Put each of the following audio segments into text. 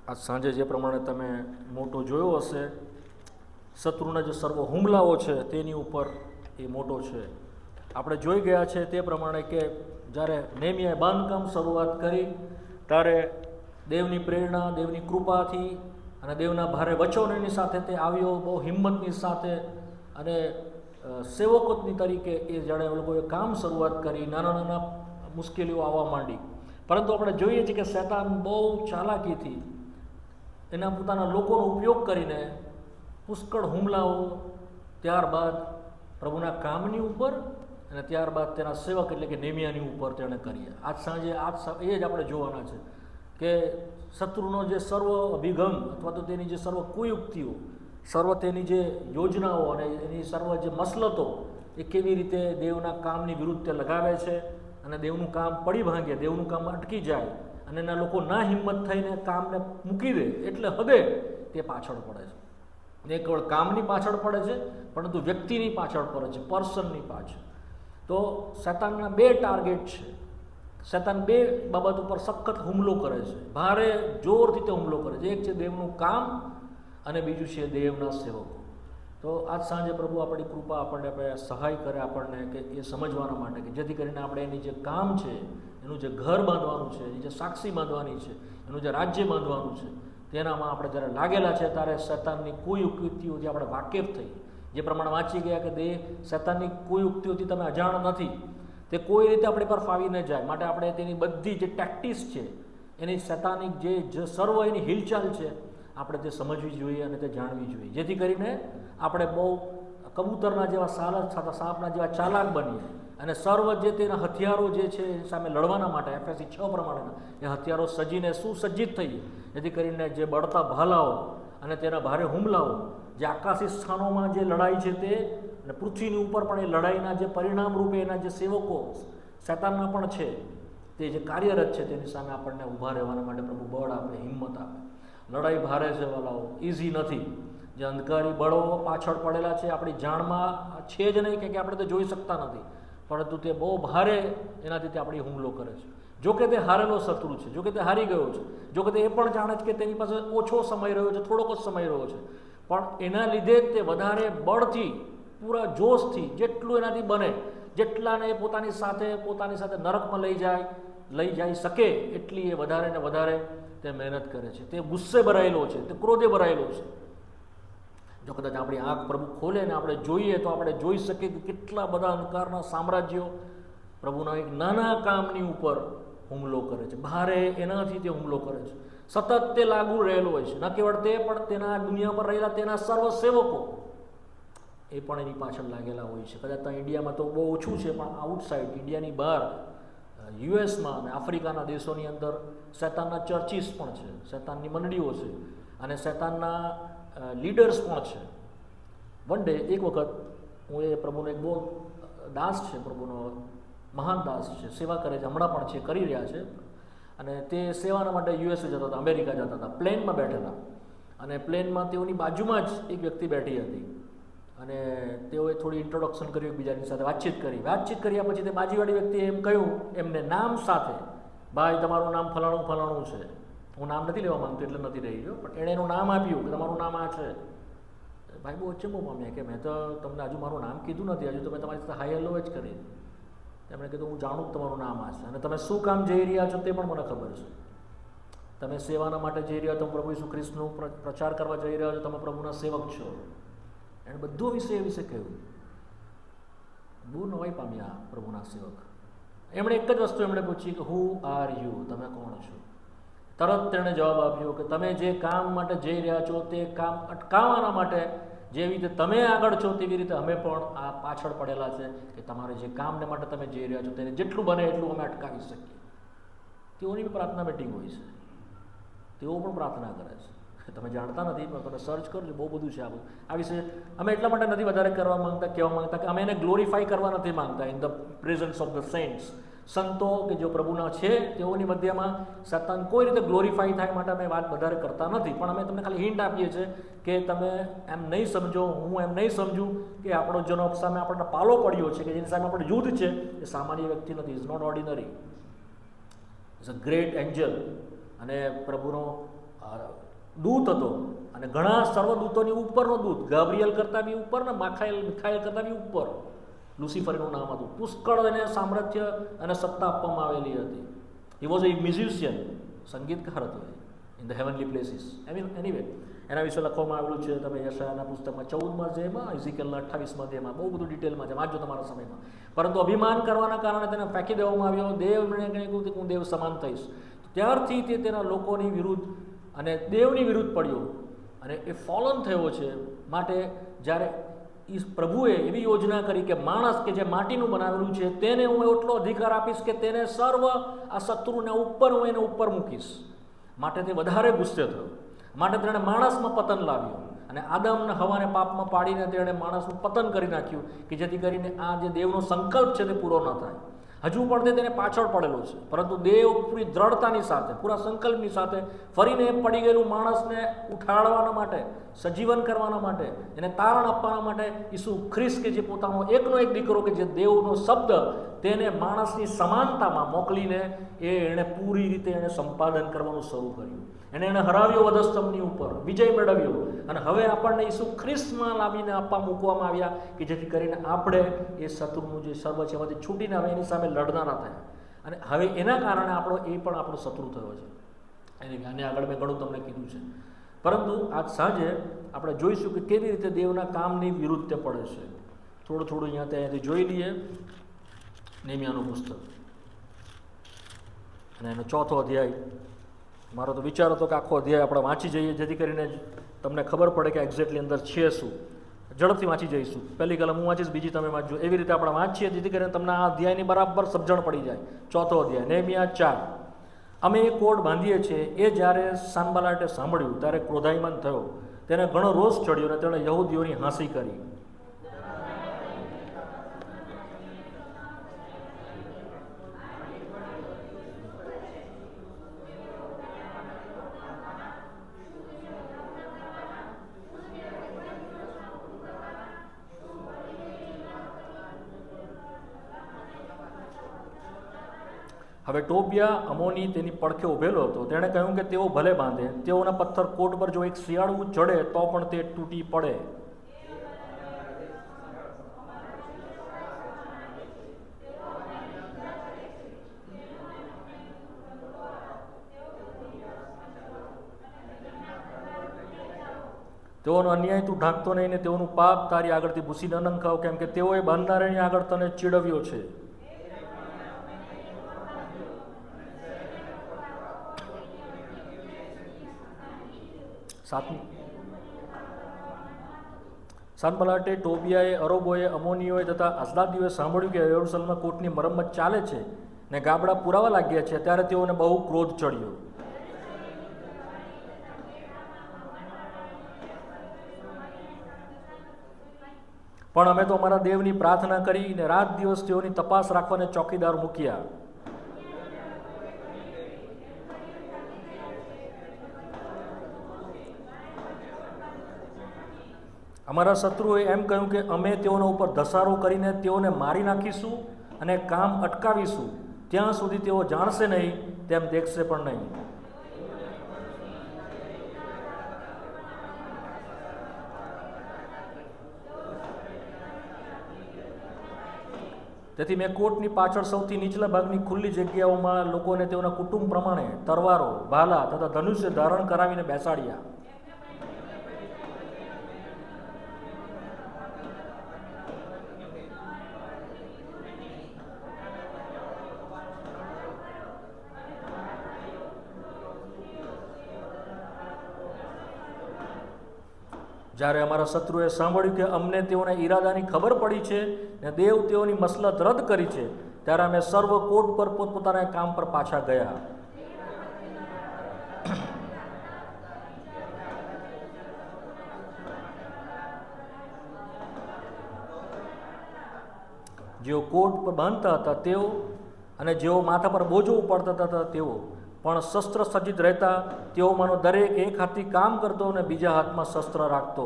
આજ સાંજે જે પ્રમાણે તમે મોટો જોયો હશે, શત્રુના જે સર્વ હુમલાઓ છે તેની ઉપર એ મોટો છે. આપણે જોઈ ગયા છે તે પ્રમાણે કે જ્યારે નેહમીયાએ બાંધકામ શરૂઆત કરી ત્યારે દેવની પ્રેરણા, દેવની કૃપાથી અને દેવના ભારે વચનોની સાથે તે આવ્યો, બહુ હિંમતની સાથે, અને સેવકોની તરીકે એ જાણે એ લોકોએ કામ શરૂઆત કરી. નાના નાના મુશ્કેલીઓ આવવા માંડી, પરંતુ આપણે જોઈએ છીએ કે શૈતાન બહુ ચાલાકીથી એના પોતાના લોકોનો ઉપયોગ કરીને પુષ્કળ હુમલાઓ ત્યારબાદ પ્રભુના કામની ઉપર અને ત્યારબાદ તેના સેવક એટલે કે નેહમીયાની ઉપર તેણે કરી. આજ સાંજે એ જ આપણે જોવાના છે કે શત્રુનો જે સર્વ અભિગમ અથવા તો તેની જે સર્વ કુયુક્તિઓ, સર્વ તેની જે યોજનાઓ અને એની સર્વ જે મસલતો એ કેવી રીતે દેવના કામની વિરુદ્ધ તે લગાવે છે અને દેવનું કામ પડી ભાંગે, દેવનું કામ અટકી જાય અને એના લોકો ના હિંમત થઈને કામને મૂકી દે એટલે હદે તે પાછળ પડે છે. ને કેવળ કામની પાછળ પડે છે, પરંતુ વ્યક્તિની પાછળ પડે છે, પર્સનની પાછળ. તો શૈતાનના બે ટાર્ગેટ છે. શૈતાન બે બાબત ઉપર સખત હુમલો કરે છે, ભારે જોરથી તે હુમલો કરે છે. એક છે દેવનું કામ અને બીજું છે દેવના સેવકો. તો આજ સાંજે પ્રભુ આપણી કૃપા આપણને સહાય કરે આપણને કે એ સમજવાના માટે કે જેથી કરીને આપણે એની જે કામ છે, એનું જે ઘર બાંધવાનું છે, એની જે સાક્ષી બાંધવાની છે, એનું જે રાજ્ય બાંધવાનું છે, તેનામાં આપણે જ્યારે લાગેલા છે ત્યારે શૈતાનની કુયુક્તિઓથી આપણે વાકેફ થઈ. જે પ્રમાણે વાંચી ગયા કે શૈતાનની કુયુક્તિઓથી તમે અજાણ નથી, તે કોઈ રીતે આપણી પર ફાવી ન જાય. માટે આપણે તેની બધી જે ટેક્ટિક્સ છે, એની શૈતાનિક જે સર્વ એની હિલચાલ છે, આપણે તે સમજવી જોઈએ અને તે જાણવી જોઈએ, જેથી કરીને આપણે બહુ કબૂતરના જેવા સાપના જેવા ચાલાક બનીએ અને સર્વ જે તેના હથિયારો જે છે એની સામે લડવાના માટે એફએસી 6 પ્રમાણેના એ હથિયારો સજીને સુસજ્જિત થઈએ, જેથી કરીને જે બળતા ભાલાઓ અને તેના ભારે હુમલાઓ, જે આકાશી સ્થાનોમાં જે લડાઈ છે તે, અને પૃથ્વીની ઉપર પણ એ લડાઈના જે પરિણામ રૂપે એના જે સેવકો શૈતાનના પણ છે, તે જે કાર્યરત છે તેની સામે આપણને ઊભા રહેવાના માટે પ્રભુ બળ આપે, હિંમત આપે. લડાઈ ભારે છે વાલાઓ, ઇઝી નથી. જે અંધકારી બળો પાછળ પડેલા છે આપણી જાણમાં છે જ નહીં કે આપણે તે જોઈ શકતા નથી, પરંતુ તે બહુ ભારે એનાથી તે આપણી હુમલો કરે છે. જોકે તે હારેલો શત્રુ છે, જોકે તે હારી ગયો છે, જોકે તે એ પણ જાણે છે કે તેની પાસે ઓછો સમય રહ્યો છે, થોડોક જ સમય રહ્યો છે, પણ એના લીધે તે વધારે બળથી, પૂરા જોશથી, જેટલું એનાથી બને, જેટલાને પોતાની સાથે નરકમાં લઈ જઈ શકે એટલી એ વધારે ને વધારે તે મહેનત કરે છે. તે ગુસ્સે ભરાયેલો છે, તે ક્રોધે ભરાયેલો છે. જો કદાચ આપણી આંખ પ્રભુ ખોલે ને આપણે જોઈએ તો આપણે જોઈ શકીએ કે કેટલા બધા અંધકારના સામ્રાજ્યો પ્રભુના એક નાના કામની ઉપર હુમલો કરે છે. ભારે એનાથી તે હુમલો કરે છે. સતત તે લાગુ રહેલો હોય છે. ન કેવળ તે, પણ તેના દુનિયા પર રહેલા તેના સર્વ સેવકો એ પણ એની પાછળ લાગેલા હોય છે. કદાચ ત્યાં ઇન્ડિયામાં તો બહુ ઓછું છે, પણ આઉટસાઇડ ઇન્ડિયાની બહાર યુએસમાં અને આફ્રિકાના દેશોની અંદર શૈતાનના ચર્ચીસ પણ છે, શૈતાનની મંડળીઓ છે અને શૈતાનના લીડર્સ પણ છે. વન ડે એક વખત હું એ પ્રભુનો એક બહુ દાસ છે, પ્રભુનો મહાન દાસ છે, સેવા કરે છે, હમણાં પણ છે, કરી રહ્યા છે, અને તે સેવાના માટે યુએસએ જતા હતા, અમેરિકા જતા હતા. પ્લેનમાં બેઠેલા અને પ્લેનમાં તેઓની બાજુમાં જ એક વ્યક્તિ બેઠી હતી અને તેઓએ થોડી ઇન્ટ્રોડક્શન કર્યું એકબીજાની સાથે, વાતચીત કર્યા પછી તે બાજુવાળી વ્યક્તિએ એમ કહ્યું એમને નામ સાથે, ભાઈ તમારું નામ ફલાણું ફલાણું છે. હું નામ નથી લેવા માંગતો એટલે નથી રહી ગયો, પણ એણે એનું નામ આપ્યું કે તમારું નામ આ છે. ભાઈ બહુ અચંબો પામ્યા કે મેં તો તમને હજુ મારું નામ કીધું નથી, હજુ તો મેં તમારી સાથે હાઈ હેલો જ કરી. તેમણે કીધું હું જાણું કે તમારું નામ આ છે અને તમે શું કામ જઈ રહ્યા છો તે પણ મને ખબર છે. તમે સેવાના માટે જઈ રહ્યા છો, પ્રભુ ઈસુ ખ્રિસ્તનો પ્રચાર કરવા જઈ રહ્યા છો, તમે પ્રભુના સેવક છો. એણે બધો વિશે કહ્યું. બહુ નવાઈ પામ્યા પ્રભુના સેવક. એમણે એક જ વસ્તુ એમણે પૂછી કે હુ આર યુ, તમે કોણ છો? તરત તેણે જવાબ આપ્યો કે તમે જે કામ માટે જઈ રહ્યા છો તે કામ અટકાવવાના માટે જેવી રીતે તમે આગળ છો તેવી રીતે અમે પણ આ પાછળ પડેલા છે કે તમારે જે કામને માટે તમે જઈ રહ્યા છો તેને જેટલું બને એટલું અમે અટકાવી શકીએ. તેઓની પ્રાર્થના મીટિંગ હોય છે, તેઓ પણ પ્રાર્થના કરે છે. તમે જાણતા નથી, પણ તમે સર્ચ કરજો, બહુ બધું છે આ વિશે. અમે એટલા માટે નથી વધારે કહેવા માંગતા કે અમે એને ગ્લોરીફાઈ કરવા નથી માંગતા in the presence of the saints. સંતો કે જો પ્રભુના છે તેઓની મધ્યમાં શૈતાન કોઈ રીતે ગ્લોરીફાઈ થાય માટે અમે વાત વધારે કરતા નથી, પણ અમે તમને ખાલી હિન્ટ આપીએ છીએ કે તમે એમ નહીં સમજો, હું એમ નહીં સમજું કે આપણો જેનો સામે આપણને પાલો પડ્યો છે, કે જેની સામે આપણે યુદ્ધ છે, એ સામાન્ય વ્યક્તિ નથી. Is not ordinary, is a great angel. અને પ્રભુનો દૂત હતો અને ઘણા સર્વદૂતોની ઉપરનો દૂત, ગાબ્રિયલ કરતાં બી ઉપર ને મિખાએલ કરતાં બી ઉપર લુસિફરનું નામ હતું. પુષ્કળ એને સામ્રાજ્ય અને સત્તા આપવામાં આવેલી હતી. હી વોઝ એ મ્યુઝિશિયન, સંગીતકાર હતો in the heavenly places. Anyway એના વિશે લખવામાં આવેલું છે. તમે યશાયાના પુસ્તકમાં 14માં અધ્યાયમાં, ઇઝીકેલના 28માં અધ્યાયમાં બહુ બધું ડિટેલમાં છે, વાંચજો તમારા સમયમાં. પરંતુ અભિમાન કરવાના કારણે તેને ફેંકી દેવામાં આવ્યો. દેવને કહ્યું કે હું દેવ સમાન થઈશ. ત્યારથી તે તેના લોકોની વિરુદ્ધ અને દેવની વિરુદ્ધ પડ્યો અને એ ફોલન થયો છે. માટે જ્યારે પ્રભુએ એવી યોજના કરી કે માણસ કે જે માટીનું બનાવેલું છે તેને હું એટલો અધિકાર આપીશ કે તેને સર્વ આ શત્રુને ઉપર હું એને ઉપર મૂકીશ. માટે તે વધારે ગુસ્સે થયો. માટે તેણે માણસમાં પતન લાવ્યું અને આદમને હવાને પાપમાં પાડીને તેણે માણસનું પતન કરી નાખ્યું કે જેથી કરીને આ જે દેવનો સંકલ્પ છે તે પૂરો ન થાય. હજુ પણ તે તેને પાછળ પડેલો છે, પરંતુ દેવ પૂરી દ્રઢતાની સાથે, પૂરા સંકલ્પની સાથે ફરીને પડી ગયેલું માણસને ઉઠાડવાના માટે, સજીવન કરવાના માટે, એને તારણ આપવાના માટે ઈસુ ખ્રિસ્ત કે જે પોતાનો એકનો એક દીકરો કે જે દેવનો શબ્દ તેને માણસની સમાનતામાં મોકલીને એણે પૂરી રીતે એણે સંપાદન કરવાનું શરૂ કર્યું. એણે હરાવ્યો વધસ્તંભની ઉપર, વિજય મેળવ્યો અને હવે આપણને ઈસુ ખ્રિસ્તમાં લાવીને મૂકવામાં આવ્યા કે જેથી કરીને આપણે એ શત્રુનું જે સર્વ છે એમાંથી છૂટીને હવે એની સામે લડનારા થયા. અને હવે એના કારણે આપણો શત્રુ થયો છે. આને આગળ મેં ઘણું તમને કીધું છે. પરંતુ આજ સાંજે આપણે જોઈશું કે કેવી રીતે દેવના કામની વિરુદ્ધ તે પડે છે. થોડું અહીંયાથી જોઈ લઈએ. નેમિયાનું પુસ્તક અને એનો 4થો અધ્યાય. મારો તો વિચાર હતો કે આખો અધ્યાય આપણે વાંચી જઈએ જેથી કરીને તમને ખબર પડે કે એક્ઝેક્ટલી અંદર છે શું. ઝડપથી વાંચી જઈશું. પહેલી કલમ હું વાંચીશ, બીજી તમે વાંચજો. એવી રીતે આપણે વાંચીએ જેથી કરીને તમને આ અધ્યાયની બરાબર સમજણ પડી જાય. 4થો અધ્યાય, નેમિયા 4. અમે એ કોડ બાંધીએ છીએ. એ જ્યારે સાનબલાટે સાંભળ્યું ત્યારે ક્રોધાયમાન થયો. તેને ઘણો રોષ ચડ્યો અને તેણે યહૂદીઓની હાંસી કરી. હવે ટોબિયા અમોની તેની પડખે ઉભેલો હતો. તેણે કહ્યું કે તેઓ ભલે બાંધે. તેઓના પથ્થર કોટ પર જો એક શિયાળું ચડે તો પણ તે તૂટી પડે. તેઓનો અન્યાય તું ઢાંકતો નહીં ને તેઓનું પાપ તારી આગળથી ભૂસી ન નંખાવ, કેમ કે તેઓએ બાંધનારાની આગળ તને ચીડવ્યો છે. સાનબલાટે, ટોબિયાએ, અરબોએ, અમોનીઓએ તથા અસદાદીઓએ સાંભળ્યું કે યરૂશલેમમાં કોટની મરમ્મત ચાલે છે ને ગાબડા પુરાવા લાગ્યા છે, ત્યારે તેઓને બહુ ક્રોધ ચડ્યો. પણ અમે તો અમારા દેવની પ્રાર્થના કરી ને રાત દિવસ તેઓની તપાસ રાખવાને ચોકીદાર મૂક્યા. અમારા શત્રુએ એમ કહ્યું કે અમે તેઓના ઉપર ધસારો કરીને તેઓને મારી નાખીશું અને કામ અટકાવીશું, ત્યાં સુધી તેઓ જાણશે નહીં તેમ દેખશે પણ નહીં. તેથી મેં કોટની પાછળ સૌથી નીચલા ભાગની ખુલ્લી જગ્યાઓમાં લોકોને તેઓના કુટુંબ પ્રમાણે તરવારો, ભાલા તથા ધનુષ્ય ધારણ કરાવીને બેસાડ્યા. જ્યારે અમારા શત્રુએ સાંભળ્યું કે અમને તેઓના ઈરાદાની ખબર પડી છે ને દેવ તેઓની મસલત રદ કરી છે, ત્યારે અમે સર્વ કોટ પર પોતપોતાના કામ પર પાછા ગયા. જેઓ કોટ પર બાંધતા હતા તેઓ અને જેઓ માથા પર બોજો ઉપાડતા હતા તેઓ પણ શસ્ત્ર સજ્જિત રહેતા. તેઓમાંનો દરેક એક હાથથી કામ કરતો અને બીજા હાથમાં શસ્ત્ર રાખતો.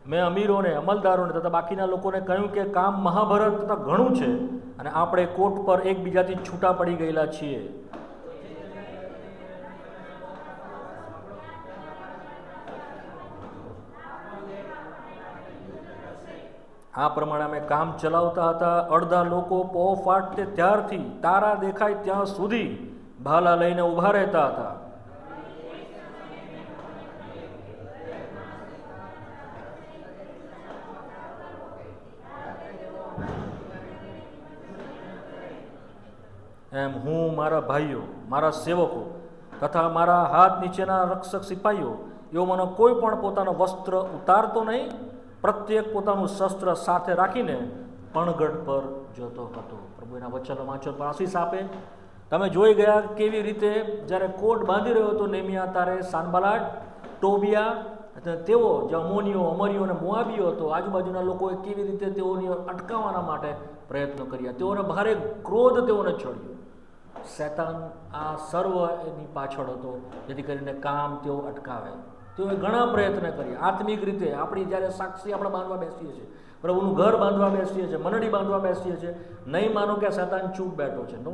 મેં અમીરોને, અમલદારોને તથા બાકીના લોકોને કહ્યું કે કામ મહાભારત તથા ઘણું છે અને આપણે કોટ પર એકબીજાથી છૂટા પડી ગયેલા છીએ. આ પ્રમાણે અમે કામ ચલાવતા હતા. અડધા લોકો પો ફાટતે ત્યારથી તારા દેખાય ત્યાં સુધી ભાલા લઈને ઊભા રહેતા હતા. એમ હું, મારા ભાઈઓ, મારા સેવકો તથા મારા હાથ નીચેના રક્ષક સિપાહીઓ, એવો મને કોઈ પણ પોતાનો વસ્ત્ર ઉતારતો નહીં. પ્રત્યેક પોતાનું શસ્ત્ર સાથે રાખીને પણગઢ પર જતો હતો. પ્રભુ એના વચનો વાંચો પર આશીષ આપે. તમે જોઈ ગયા કેવી રીતે જ્યારે કોટ બાંધી રહ્યો હતો નેમિયા, ત્યારે સાનબાલાટ, ટોબિયા, તેઓ જે અમોનીઓ, અમરીઓ અને મોઆબીઓ હતો, આજુબાજુના લોકોએ કેવી રીતે તેઓને અટકાવવાના માટે પ્રયત્નો કર્યા. તેઓને ભારે ક્રોધ તેઓને ચડ્યો. શૈતાન આ સર્વ એની પાછળ હતો, જેથી કરીને કામ તેઓ અટકાવે. તેઓએ ઘણા પ્રયત્ન કર્યા. આત્મિક રીતે આપણી જ્યારે સાક્ષી આપણે બાંધવા બેસીએ છીએ, પ્રભુનું ઘર બાંધવા બેસીએ છીએ, મંડળી બાંધવા બેસીએ છીએ, નહીં માનો કે શૈતાન ચૂપ બેઠો છે. નો,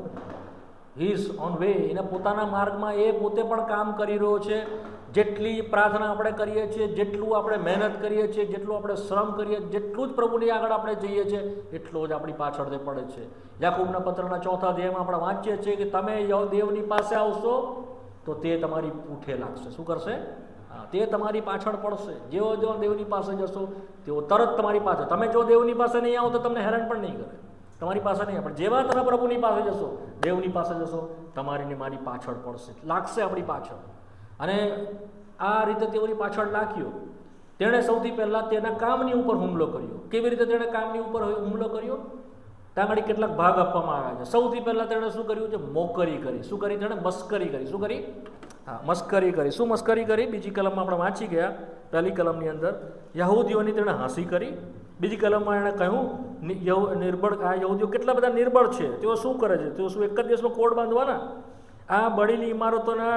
હી ઇઝ ઓન વે. એના પોતાના માર્ગમાં એ પોતે પણ કામ કરી રહ્યો છે. જેટલી પ્રાર્થના આપણે કરીએ છીએ, જેટલું આપણે મહેનત કરીએ છીએ, જેટલું આપણે શ્રમ કરીએ, જેટલું જ પ્રભુની આગળ આપણે જઈએ છીએ, એટલો જ આપણી પાછળ તે પડે છે. યાકૂબના પત્રના 4થા અધ્યાયમાં આપણે વાંચીએ છીએ કે તમે દેવની પાસે આવશો તો તે તમારી પૂઠે લાગશે. શું કરશે? તે તમારી પાછળ પડશે. જેવો જો દેવની પાસે જશો તેઓ તરત તમારી પાસે. તમે જો દેવની પાસે નહીં આવો તો તમને હેરાન પણ નહીં કરે, તમારી પાસે નહીં. પણ જેવા તમે પ્રભુની પાસે જશો, દેવની પાસે જશો, તમારી ને મારી પાછળ પડશે, લાગશે આપણી પાછળ. અને આ રીતે તેઓની પાછળ લાગ્યો. તેણે સૌથી પહેલાં તેના કામની ઉપર હુમલો કર્યો. કેવી રીતે તેણે કામની ઉપર હુમલો કર્યો? ત્યાં આગળ કેટલાક ભાગ આપવામાં આવ્યા છે. સૌથી પહેલાં તેણે શું કર્યું છે? મોકરી કરી. શું કરી? તેણે મસ્કરી કરી. શું કરી? હા, મસ્કરી કરી. શું મસ્કરી કરી? બીજી કલમમાં આપણે વાંચી ગયા. પહેલી કલમની અંદર યહૂદીઓની તેણે હાંસી કરી. બીજી કલમમાં એણે કહ્યું નિર્બળ, આ યહૂદીઓ કેટલા બધા નિર્બળ છે. તેઓ શું કરે છે? તેઓ શું એક જ દિવસમાં કોડ બાંધવાના? આ બળેલી ઇમારતોના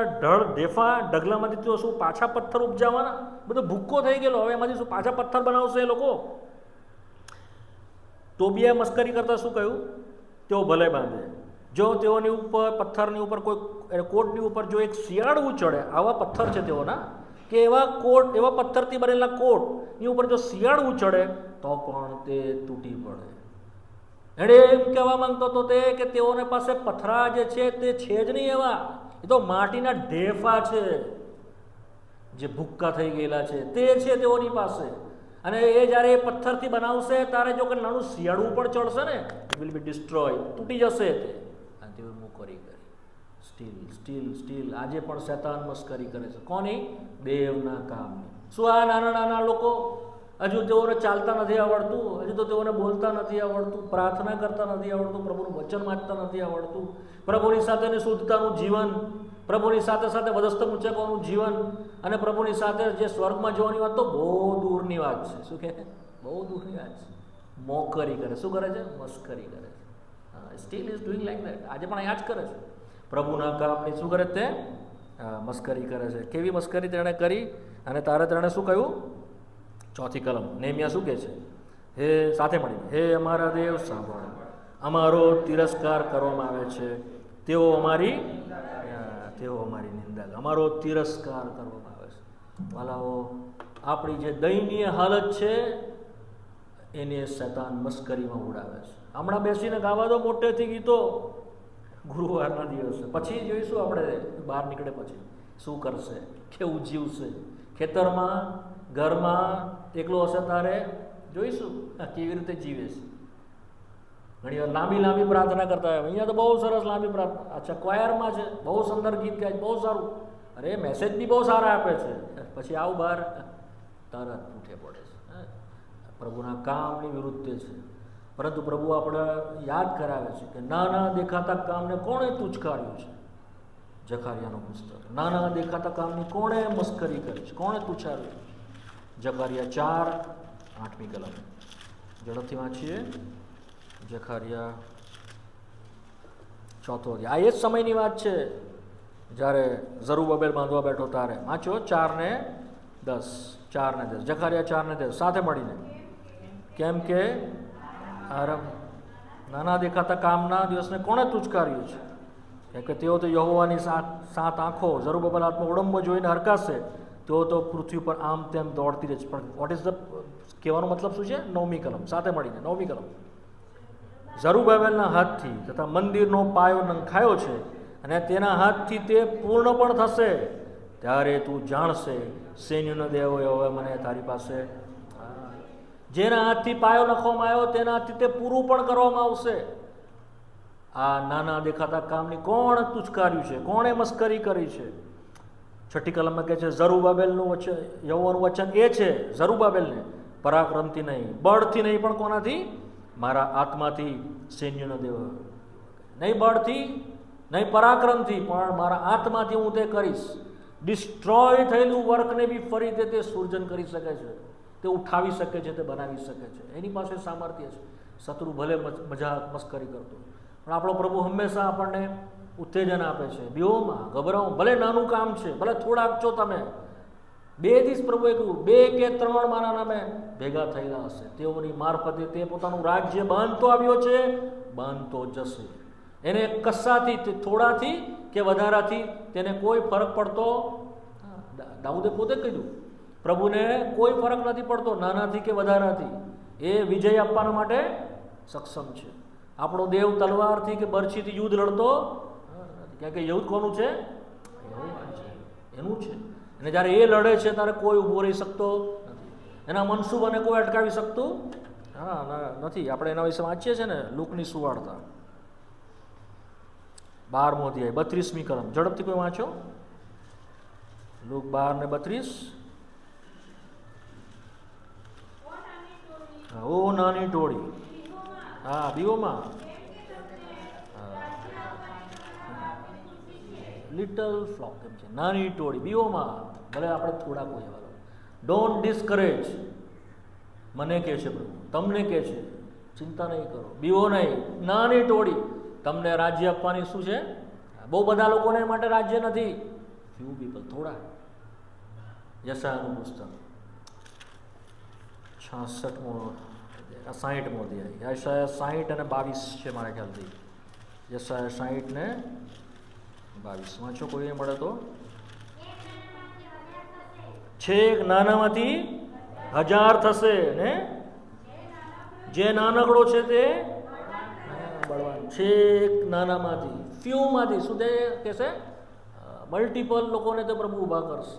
ઢેફા ઢગલામાંથી તેઓ શું પાછા પથ્થર ઉપજાવવાના? બધો ભૂક્કો થઈ ગયેલો, હવે એમાંથી શું પાછા પથ્થર બનાવશે એ લોકો? ટોબિયાએ મસ્કરી કરતા શું કહ્યું? તેઓ ભલે બાંધે. જો તેઓની ઉપર પથ્થરની ઉપર કોઈ કોટની ઉપર જો એક શિયાળવું ચડે, આવા પથ્થર છે તેઓના, કે એવા કોટ, એવા પથ્થરથી બનેલા કોટની ઉપર જો શિયાળવું ચડે તો પણ તે તૂટી પડે. એણે એમ કહેવા માંગતો હતો તે કે તેઓને પાસે પથરા જે છે તે છે જ નહીં એવા, એ તો માટીના ઢેફા છે જે ભૂક્કા થઈ ગયેલા છે, તે છે તેઓની પાસે. અને એ જ્યારે એ પથ્થરથી બનાવશે ત્યારે જો કે નાનું શિયાળું પણ ચડશે ને, ઇટ વિલ બી ડિસ્ટ્રોય, તૂટી જશે તે. અને તેઓ મુકરી કરી. Steel steel steel. આજે પણ શૈતાન મસ્કરી કરે છે. કોની? દેવના કામની. શું આ નાના નાના લોકો, હજુ તેઓને ચાલતા નથી આવડતું, હજુ તો તેઓને બોલતા નથી આવડતું, પ્રાર્થના કરતા નથી આવડતું, પ્રભુનું વચન વાંચતા નથી આવડતું, પ્રભુની સાથેની શુદ્ધતાનું જીવન, પ્રભુની સાથે સાથે વધસ્તંભ ઊંચકવાનું જીવન, અને પ્રભુની સાથે જે સ્વર્ગમાં જવાની વાત તો બહુ દૂરની વાત છે. શું કહે? બહુ દૂરની વાત છે. મોકરી કરે. શું કરે છે? મસ્કરી કરે છે. Steel is doing like that. આજે પણ આ જ કરે છે. પ્રભુના કામની શું કરે તે? મસ્કરી કરે છે. કેવી મસ્કરી તેણે કરી? અને તારે તેણે શું કહ્યું? ચોથી કલમ નેમિયા શું કહે છે? હે, સાથે મળી, હે અમારા દેવ સાંભળ, અમારો તિરસ્કાર કરવામાં આવે છે, તેઓ અમારી નિંદા, અમારો તિરસ્કાર કરવામાં આવે છે. વાલાઓ, આપણી જે દયનીય હાલત છે એને શૈતાન મસ્કરીમાં ઉડાવે છે. હમણાં બેસીને ગાવા દો મોટેથી ગીતો ગુરુવારના દિવસે, પછી જોઈશું આપણે બહાર નીકળે પછી શું કરશે, કેવું જીવશે. ખેતરમાં, ઘરમાં એકલો હશે તારે જોઈશું કેવી રીતે જીવે છે. ઘણી વાર લાંબી લાંબી પ્રાર્થના કરતા હોય. અહીંયા તો બહુ સરસ લાંબી પ્રાર્થના, અચ્છા ક્વાયરમાં છે, બહુ સુંદર ગીત ગાય, બહુ સારું, અરે મેસેજ બી બહુ સારા આપે છે, પછી આવું બહાર તરત ઉઠે પડે છે. પ્રભુના કામની વિરુદ્ધ છે. પરંતુ પ્રભુ આપણે યાદ કરાવે છે કે નાના દેખાતા કામને કોણે તુચકાર્યું છે? જકારિયાનું પુસ્તક. નાના દેખાતા કામની કોણે મસ્કરી કરી છે? કોણે તુચાર્યું? જકારિયા 4:8મી કલમ ઝડપથી વાંચીએ. જકારિયા 4થો અધ્યાય. આ એ જ સમયની વાત છે જ્યારે ઝરુબબેલ બાંધવા બેઠો ત્યારે. વાંચો 4:10. 4 ને 10, જકારિયા 4 ને 10 સાથે મળીને. કેમ કે નાના દેખાતા કામના દિવસને કોણે તુચકાર્યું છે? કેમ કે તેઓ તો યહોવાની 7 આંખો ઝરુબ્બાબેલ હાથમાં ઓડંબો જોઈને હરકાશે. તેઓ તો પૃથ્વી પર આમ તેમ દોડતી રહે છે. પણ વોટ ઇઝ ધ કહેવાનો મતલબ શું છે? 9મી કલમ સાથે મળીને. 9મી કલમ ઝરુબ્બાબેલના હાથથી તથા મંદિરનો પાયો નંખાયો છે અને તેના હાથથી તે પૂર્ણ પણ થશે. ત્યારે તું જાણશે સૈન્યનો દેવ હવે મને તારી પાસે. જેના હાથથી પાયો નખવામાં આવ્યો તેના હાથથી તે પૂરું પણ કરવામાં આવશે. આ નાના દેખાતા કામની કોણ તુચકાર્યું છે? કોણે મસ્કરી કરી છે? 6ઠી કલમમાં કહે છે ઝરુબ્બાબેલનું વચન, યહોવાનું વચન એ છે ઝરુબ્બાબેલને, પરાક્રમથી નહીં, બળથી નહીં, પણ કોનાથી? મારા આત્માથી, સૈન્યનો દેવ. નહીં બળથી, નહીં પરાક્રમથી, પણ મારા આત્માથી હું તે કરીશ. ડિસ્ટ્રોય થયેલું વર્કને બી ફરી તે સર્જન કરી શકે છે, તે ઉઠાવી શકે છે, તે બનાવી શકે છે. એની પાસે સામર્થ્ય છે. શત્રુ ભલે મજાક મસ્કરી કરતો, પણ આપણો પ્રભુ હંમેશા આપણને ઉત્તેજન આપે છે. બીઓમાં ગભરાઓ, ભલે નાનું કામ છે, ભલે થોડાક છો તમે. 2 દિવસ પ્રભુએ કહ્યું 2 કે 3 મારા નામે ભેગા થયેલા હશે, તેઓની મારફતે તે પોતાનું રાજ્ય બાંધતો આવ્યો છે, બાંધતો જશે. એને કશાથી, થોડાથી કે વધારાથી તેને કોઈ ફરક પડતો. દાઉદે પોતે કહ્યું પ્રભુને કોઈ ફરક નથી પડતો નાનાથી કે વધારાથી. એ વિજય આપવાના માટે સક્ષમ છે. આપણો દેવ તલવારથી કે બરછીથી યુદ્ધ લડતો નથી. કારણ કે યુદ્ધ કોનું છે? એનું છે. અને જ્યારે એ લડે છે ત્યારે કોઈ ઊભો રહી શકતો નથી. એના મનસૂબાને કોઈ અટકાવી શકતું નથી. આપણે એના વિશે વાંચીએ છીએ ને, લૂકની સુવાર્તા 12મો અધ્યાય 32મી કલમ. ઝડપથી કોઈ વાંચો. લૂક 12 ને 32. ઓ નાની ટોળી, હા બીઓમાં, લિટલ ફ્લોક કેમ છે? નાની ટોળી બીઓમાં, ભલે આપણે થોડાક હોય એવા. Don't discourage. મને કહે છે પ્રભુ, તમને કહે છે ચિંતા નહીં કરો, બીઓ નહીં, નાની ટોળી. તમને રાજ્ય આપવાની શું છે? બહુ બધા લોકોને માટે રાજ્ય નથી, ફ્યુ પીપલ, થોડા. યશાયાનું પુસ્તક 66મો 60મો અધ્યાય. યશાયા 60 અને 22 છે મારા ખ્યાલથી. યશાયા 60 ને 22 વાંચો કોઈને મળે તો. છેક નાનામાંથી 1000 થશે ને જે નાનકડો છે તે બળવાન. છેક નાનામાંથી, ફ્યુમાંથી, શું તે કહેશે? મલ્ટિપલ લોકોને તો પ્રભુ ઊભા કરશે.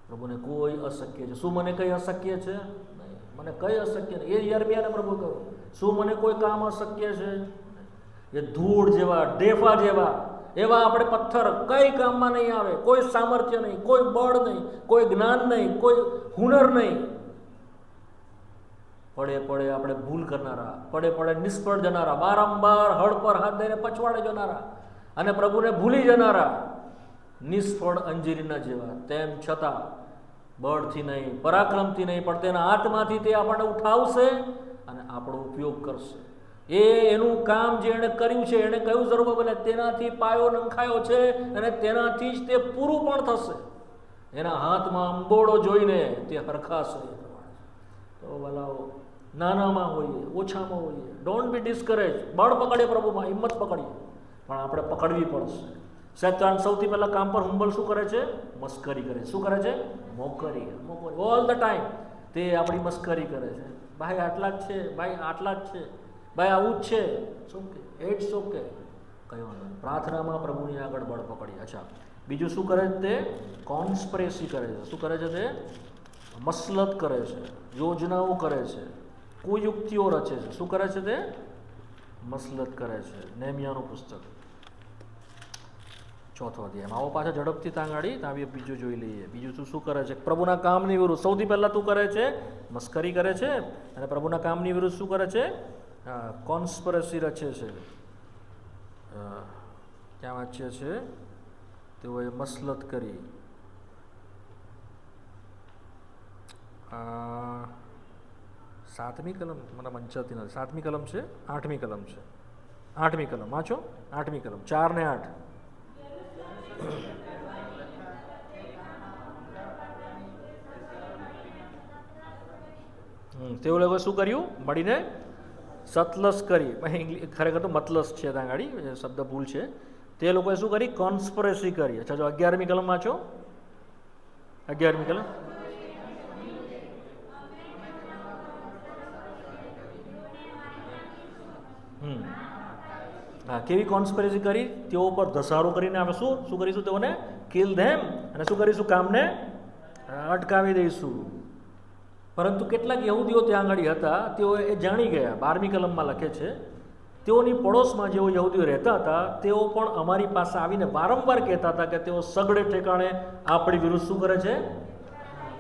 પ્રભુને કોઈ અશક્ય છે? શું મને કઈ અશક્ય છે? મને કઈ અશક્ય નહીં. એ યર્મિયાને પ્રભુ કહ્યું, શું મને કોઈ કામ અશક્ય છે? એ ધૂળ જેવા, ઢેફા જેવા, એવા આપણે પથ્થર કઈ કામમાં નહીં આવે. કોઈ સામર્થ્ય નહીં, કોઈ બળ નહીં, કોઈ જ્ઞાન નહીં, કોઈ હુનર નહીં. પડે પડે આપણે ભૂલ કરનારા, પડે પડે નિષ્ફળ જનારા, વારંવાર હળ પર હાથ દઈને પછવાડે જનારા અને પ્રભુને ભૂલી જનારા, નિષ્ફળ અંજીરીના જેવા. તેમ છતાં બળથી નહીં, પરાક્રમથી નહીં, પણ તેના હાથમાંથી તે આપણને ઉઠાવશે અને આપણો ઉપયોગ કરશે. એનું કામ જે એણે કર્યું છે, એણે કહ્યું ઝરુબ્બાબેલ તેનાથી પાયો નંખાયો છે અને તેનાથી જ તે પૂરું પણ થશે. એના હાથમાં અંબોડો જોઈને તે હરખાશે. તો ભલાઓ, નાનામાં હોઈએ, ઓછામાં હોઈએ, ડોન્ટ બી ડિસ્કરેજ. બળ પકડીએ પ્રભુમાં, હિંમત પકડીએ, પણ આપણે પકડવી પડશે. શૈતાન સૌથી પહેલા કામ પર હુંબલ શું કરે છે? મસ્કરી કરે છે. શું કરે છે? મોકરી. ઓલ ધ ટાઈમ તે આપણી મસ્કરી કરે છે. ભાઈ આટલા જ છે, ભાઈ આટલા જ છે, ભાઈ આવું જ છે. શું કે ઇટ્સ ઓકે, કઈ વાંધો નહીં. પ્રાર્થનામાં પ્રભુની આગળ બળ પકડી. અચ્છા, બીજું શું કરે છે? તે કોન્સ્પિરેસી કરે છે. શું કરે છે? તે મસલત કરે છે, યોજનાઓ કરે છે, કુયુક્તિઓ રચે છે. શું કરે છે? તે મસલત કરે છે. નેહમ્યાનું પુસ્તક 4થો અધ્યાય. આવો પાછા ઝડપથી તાંગાડી ત્યાં બીજું જોઈ લઈએ. બીજું તું શું કરે છે? પ્રભુના કામની વિરુદ્ધ સૌથી પહેલાં તું કરે છે મસ્કરી કરે છે, અને પ્રભુના કામની વિરુદ્ધ શું કરે છે? કોન્સ્પિરસી રચે છે. ક્યાં વાંચીએ છે? તેઓએ મસલત કરી. 7મી કલમ મને મંચાતી નથી. 7મી કલમ છે? 8મી કલમ છે? 8મી કલમ વાંચો. 8મી કલમ 4 ને 8. તેઓ લોકોએ શું કર્યું? મળીને સતલસ કરી, ખરેખર તો મતલસ છે ત્યાં આગળ, શબ્દ ભૂલ છે. તે લોકોએ શું કરી? કોન્સ્પિરસી કરી. અચ્છા, જો 11મી કલમ વાંચો. 11મી કલમ. હા, કેવી કોન્સ્પિરસી કરી? તેઓ પર ધસારો કરીને અમે શું કરીશું? તેઓને કિલ ધેમ, અને શું કરીશું? કામને અટકાવી દઈશું. પરંતુ કેટલાક યહૂદીઓ ત્યાં આગળ હતા, તેઓ એ જાણી ગયા. 12મી કલમમાં લખે છે, તેઓની પડોશમાં જેઓ યહૂદીઓ રહેતા હતા, તેઓ પણ અમારી પાસે આવીને વારંવાર કહેતા હતા કે તેઓ સગડે ઠેકાણે આપણી વિરુદ્ધ શું કરે છે?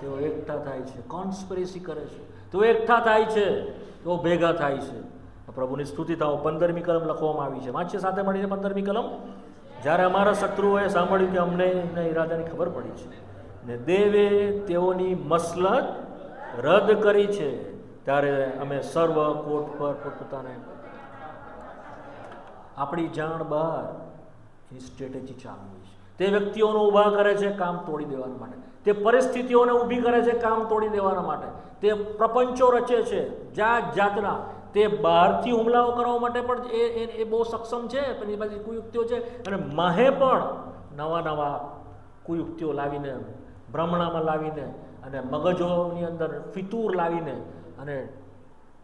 તેઓ એકઠા થાય છે, કોન્સ્પિરસી કરે છે, તેઓ એકઠા થાય છે, તેઓ ભેગા થાય છે. પ્રભુની સ્તુતિ થાઓ. 15મી કલમ લખવામાં આવી છે. વાંચીએ સાથે મળીને 15મી કલમ. જ્યારે અમારા શત્રુઓએ સાંભળ્યું કે અમને એમના ઈરાદાની ખબર પડી છે ને દેવે તેઓની મસલત રદ કરી છે, ત્યારે અમે સર્વ કોટ પર પોતપોતાને આપણી જાણ બહાર એ સ્ટ્રેટેજી ચાલુ હોય છે. તે વ્યક્તિઓને ઊભા કરે છે કામ તોડી દેવાના માટે, તે પરિસ્થિતિઓને ઊભી કરે છે કામ તોડી દેવાના માટે, તે પ્રપંચો રચે છે જાત જાતના. તે બહારથી હુમલાઓ કરવા માટે પણ એ બહુ સક્ષમ છે, પણ એ બધી કુયુક્તિઓ છે. અને માહે પણ નવા નવા કુયુક્તિઓ લાવીને, ભ્રમણામાં લાવીને, અને મગજોની અંદર ફિતૂર લાવીને, અને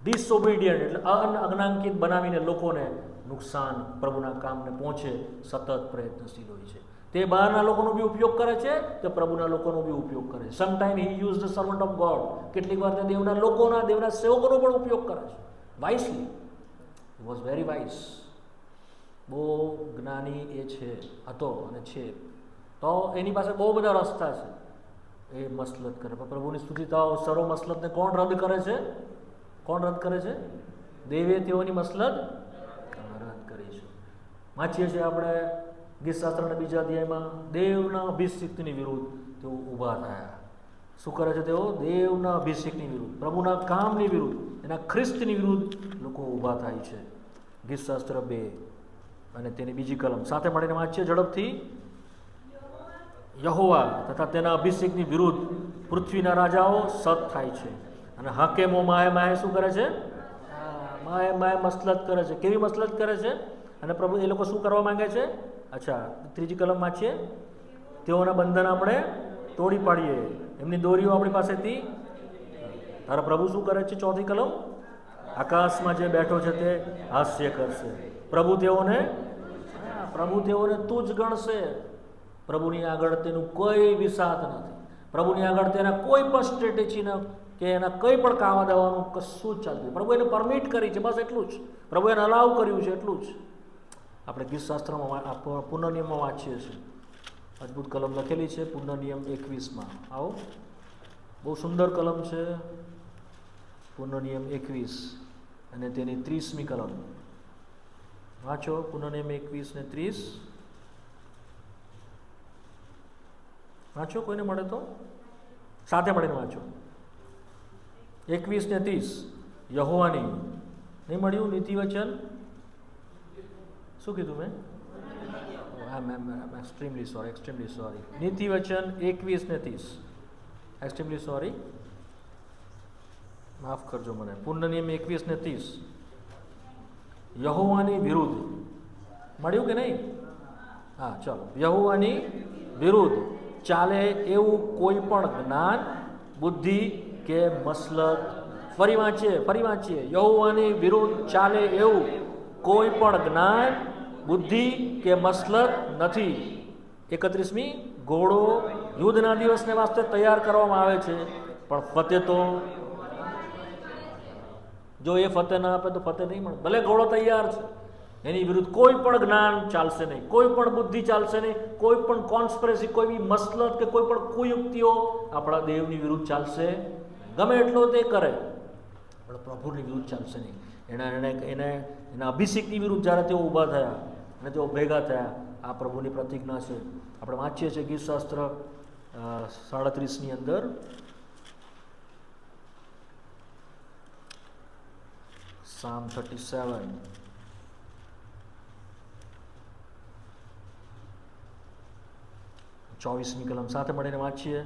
ડિસઓબિડિયન્ટ એટલે અજ્ઞાંકિત બનાવીને લોકોને નુકસાન, પ્રભુના કામને પહોંચે સતત પ્રયત્નશીલ હોય છે. તે બહારના લોકોનો બી ઉપયોગ કરે છે, તે પ્રભુના લોકોનો બી ઉપયોગ કરે છે. Sometime he use the servant of God. કેટલીક વાર તે દેવના લોકોના, દેવના સેવકોનો પણ ઉપયોગ કરે છે wisely. He was very wise. બહુ જ્ઞાની એ છે, હતો અને છે. તો એની પાસે બહુ બધા રસ્તા છે. એ મસલત કરે. પણ પ્રભુની સ્તુતિ થાઓ. સર્વ મસલતને કોણ રદ કરે છે? કોણ રદ કરે છે? દેવે તેઓની મસલત રદ કરી છે. વાંચીએ છીએ આપણે ગીતશાસ્ત્રના 2 અધ્યાયમાં, દેવના અભિષિક્તની વિરુદ્ધ તેઓ ઊભા થયા. શું કરે છે તેઓ? દેવના અભિષેકની વિરુદ્ધ, પ્રભુના કામની વિરુદ્ધ, એના ખ્રિસ્તની વિરુદ્ધ લોકો ઊભા થાય છે. ગીતશાસ્ત્ર 2 અને તેની 2જી કલમ સાથે મળીને વાંચીએ ઝડપથી. યહોવા તથા તેના અભિષેકની વિરુદ્ધ પૃથ્વીના રાજાઓ સત થાય છે, અને હાકેમો માએ માએ શું કરે છે? માએ માએ મસલત કરે છે. કેવી મસલત કરે છે? અને પ્રભુ એ લોકો શું કરવા માંગે છે? અચ્છા, 3જી કલમ વાંચીએ. તેઓના બંધન આપણે તોડી પાડીએ, એમની દોરીઓ આપણી પાસેથી. તારા પ્રભુ શું કરે છે? 4થી કલમ. આકાશમાં જે બેઠો છે તે હાસ્ય કરશે. પ્રભુ તેઓને તું જ ગણશે. પ્રભુની આગળ તેનું કોઈ વિસાત નથી. પ્રભુની આગળ તેના કોઈ પણ સ્ટ્રેટેજી કે એના કંઈ પણ કાવા દેવાનું કશું જ ચાલતું. પ્રભુ એને પરમિટ કરી છે, બસ એટલું જ. પ્રભુ એને અલાવ કર્યું છે, એટલું જ. આપણે ગીતશાસ્ત્રમાં પુનઃનિયમમાં વાંચીએ છીએ. અદ્ભુત કલમ લખેલી છે પુનઃનિયમ 21માં. આવો, બહુ સુંદર કલમ છે પુનઃનિયમ 21 અને તેની 30મી કલમ. વાંચો પુનઃનિયમ 21 ને 30. વાંચો, કોઈને મળે તો સાથે મળીને વાંચો. 21 ને 30. યહોવાની નહીં મળ્યું? નીતિ વચન શું કીધું મેં? Extremely sorry. નીતિ વચન 21 ને 30. એક્સ્ટ્રીમલી સોરી, માફ કરજો મને. પુનઃનિયમ 21 ને 30. યહોવાની વિરુદ્ધ મળ્યું કે નહીં? હા, ચાલો. યહોવાની વિરુદ્ધ ચાલે એવું કોઈ પણ જ્ઞાન, બુદ્ધિ કે મસલત. ફરી વાંચીએ. યહોવાની વિરુદ્ધ ચાલે એવું કોઈ પણ જ્ઞાન, બુદ્ધિ કે મસલત નથી. 31મી. ઘોડો યુદ્ધના દિવસને વાસ્તે તૈયાર કરવામાં આવે છે, પણ ફતેહ તો જો એ ફતેહ ના આપે તો ફતેહ નહીં મળે. ભલે ઘોડો તૈયાર છે, એની વિરુદ્ધ કોઈ પણ જ્ઞાન ચાલશે નહીં, કોઈ પણ બુદ્ધિ ચાલશે નહીં, કોઈ પણ કોન્સ્પિરસી, કોઈ બી મસલત કે કોઈ પણ કુયુક્તિઓ આપણા દેવની વિરુદ્ધ ચાલશે. ગમે એટલો તે કરે, પણ પ્રભુની વિરુદ્ધ ચાલશે નહીં. એના અભિષેકની વિરુદ્ધ જ્યારે તેઓ ઊભા થયા અને તેઓ ભેગા થયા, આ પ્રભુની પ્રતિજ્ઞા છે. આપણે વાંચીએ છીએ ગીતશાસ્ત્ર 37ની અંદર. Psalm 37. ચોવીસમી કલમ સાથે મળીને વાંચીએ.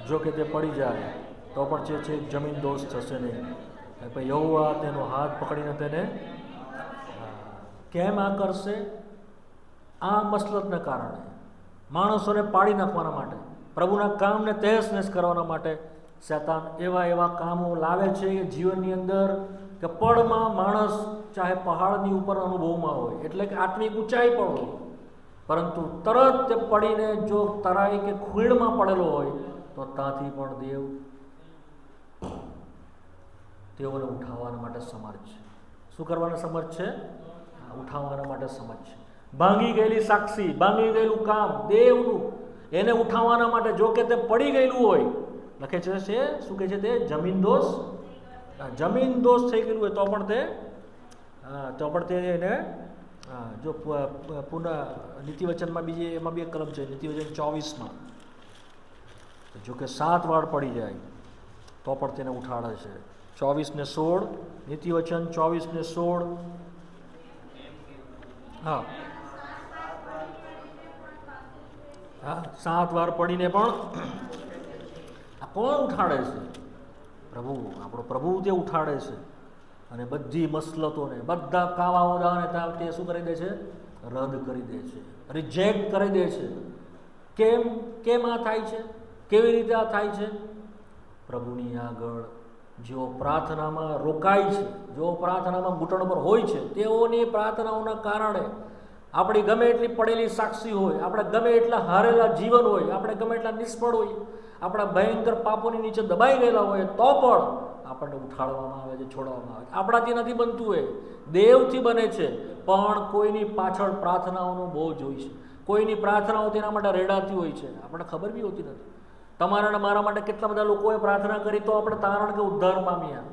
જો કે તે પડી જાય તો પણ જે છે જમીન દોષ થશે નહીં. પછી યહોવા તેનો હાથ પકડીને તેને કેમ આ કરશે? આ મસલતને કારણે, માણસોને પાડી નાખવાના માટે, પ્રભુના કામને તહેસ નહેસ કરવાના માટે શૈતાન એવા કામો લાવે છે કે જીવનની અંદર કે પળમાં માણસ ચાહે પહાડની ઉપર અનુભવમાં હોય, એટલે કે આત્મિક ઊંચાઈ પણ હોય, પરંતુ તરત તે પડીને જો તરાઈ કે ખીણમાં પડેલો હોય તો ત્યાંથી પણ દેવ તેઓને ઉઠાવવાના માટે સમર્થ છે. શું કરવાના સમર્થ છે? ઉઠાવવાના માટે સમર્થ છે. ભાંગી ગયેલી સાક્ષી, ભાંગી ગયેલું કામ દેવનું, એને ઉઠાવવાના માટે, જો કે તે પડી ગયેલું હોય, લખે છે શું કહે છે તે જમીન દોષ થઈ ગયેલું હોય તો પણ તે એને જો પુનઃ નીતિવચનમાં બીજી એમાં બી એક કલમ છે, નીતિવચન 24માં, જો કે 7 વાર પડી જાય તો પણ તેને ઉઠાડે છે. 24 ને 16, નીતિવચન 24 ને 16. હા, 7 વાર પડીને પણ આ કોણ ઉઠાડે છે? પ્રભુ, આપણો પ્રભુ તે ઉઠાડે છે. અને બધી મસલતોને, બધા કાવાઓને તે શું કરી દે છે? રદ કરી દે છે, રિજેક્ટ કરી દે છે. કેમ આ થાય છે? કેવી રીતે આ થાય છે? પ્રભુની આગળ જેઓ પ્રાર્થનામાં રોકાય છે, જેઓ પ્રાર્થનામાં ઘૂંટણ પર હોય છે, તેઓની પ્રાર્થનાઓના કારણે આપણી ગમે એટલી પડેલી સાક્ષી હોય, આપણે ગમે એટલા હારેલા જીવન હોય, આપણે ગમે એટલા નિષ્ફળ હોય, આપણા ભયંકર પાપોની નીચે દબાઈ ગયેલા હોય, તો પણ આપણને ઉઠાડવામાં આવે છે, છોડવામાં આવે છે. આપણાથી નથી બનતું, એ દેવથી બને છે. પણ કોઈની પાછળ પ્રાર્થનાઓનો બોજ હોય છે, કોઈની પ્રાર્થનાઓ તેના માટે રેડાતી હોય છે, આપણને ખબર બી હોતી નથી. તમારા અને મારા માટે કેટલા બધા લોકોએ પ્રાર્થના કરી તો આપણે તારણ કે ઉદ્ધાર પામ્યા.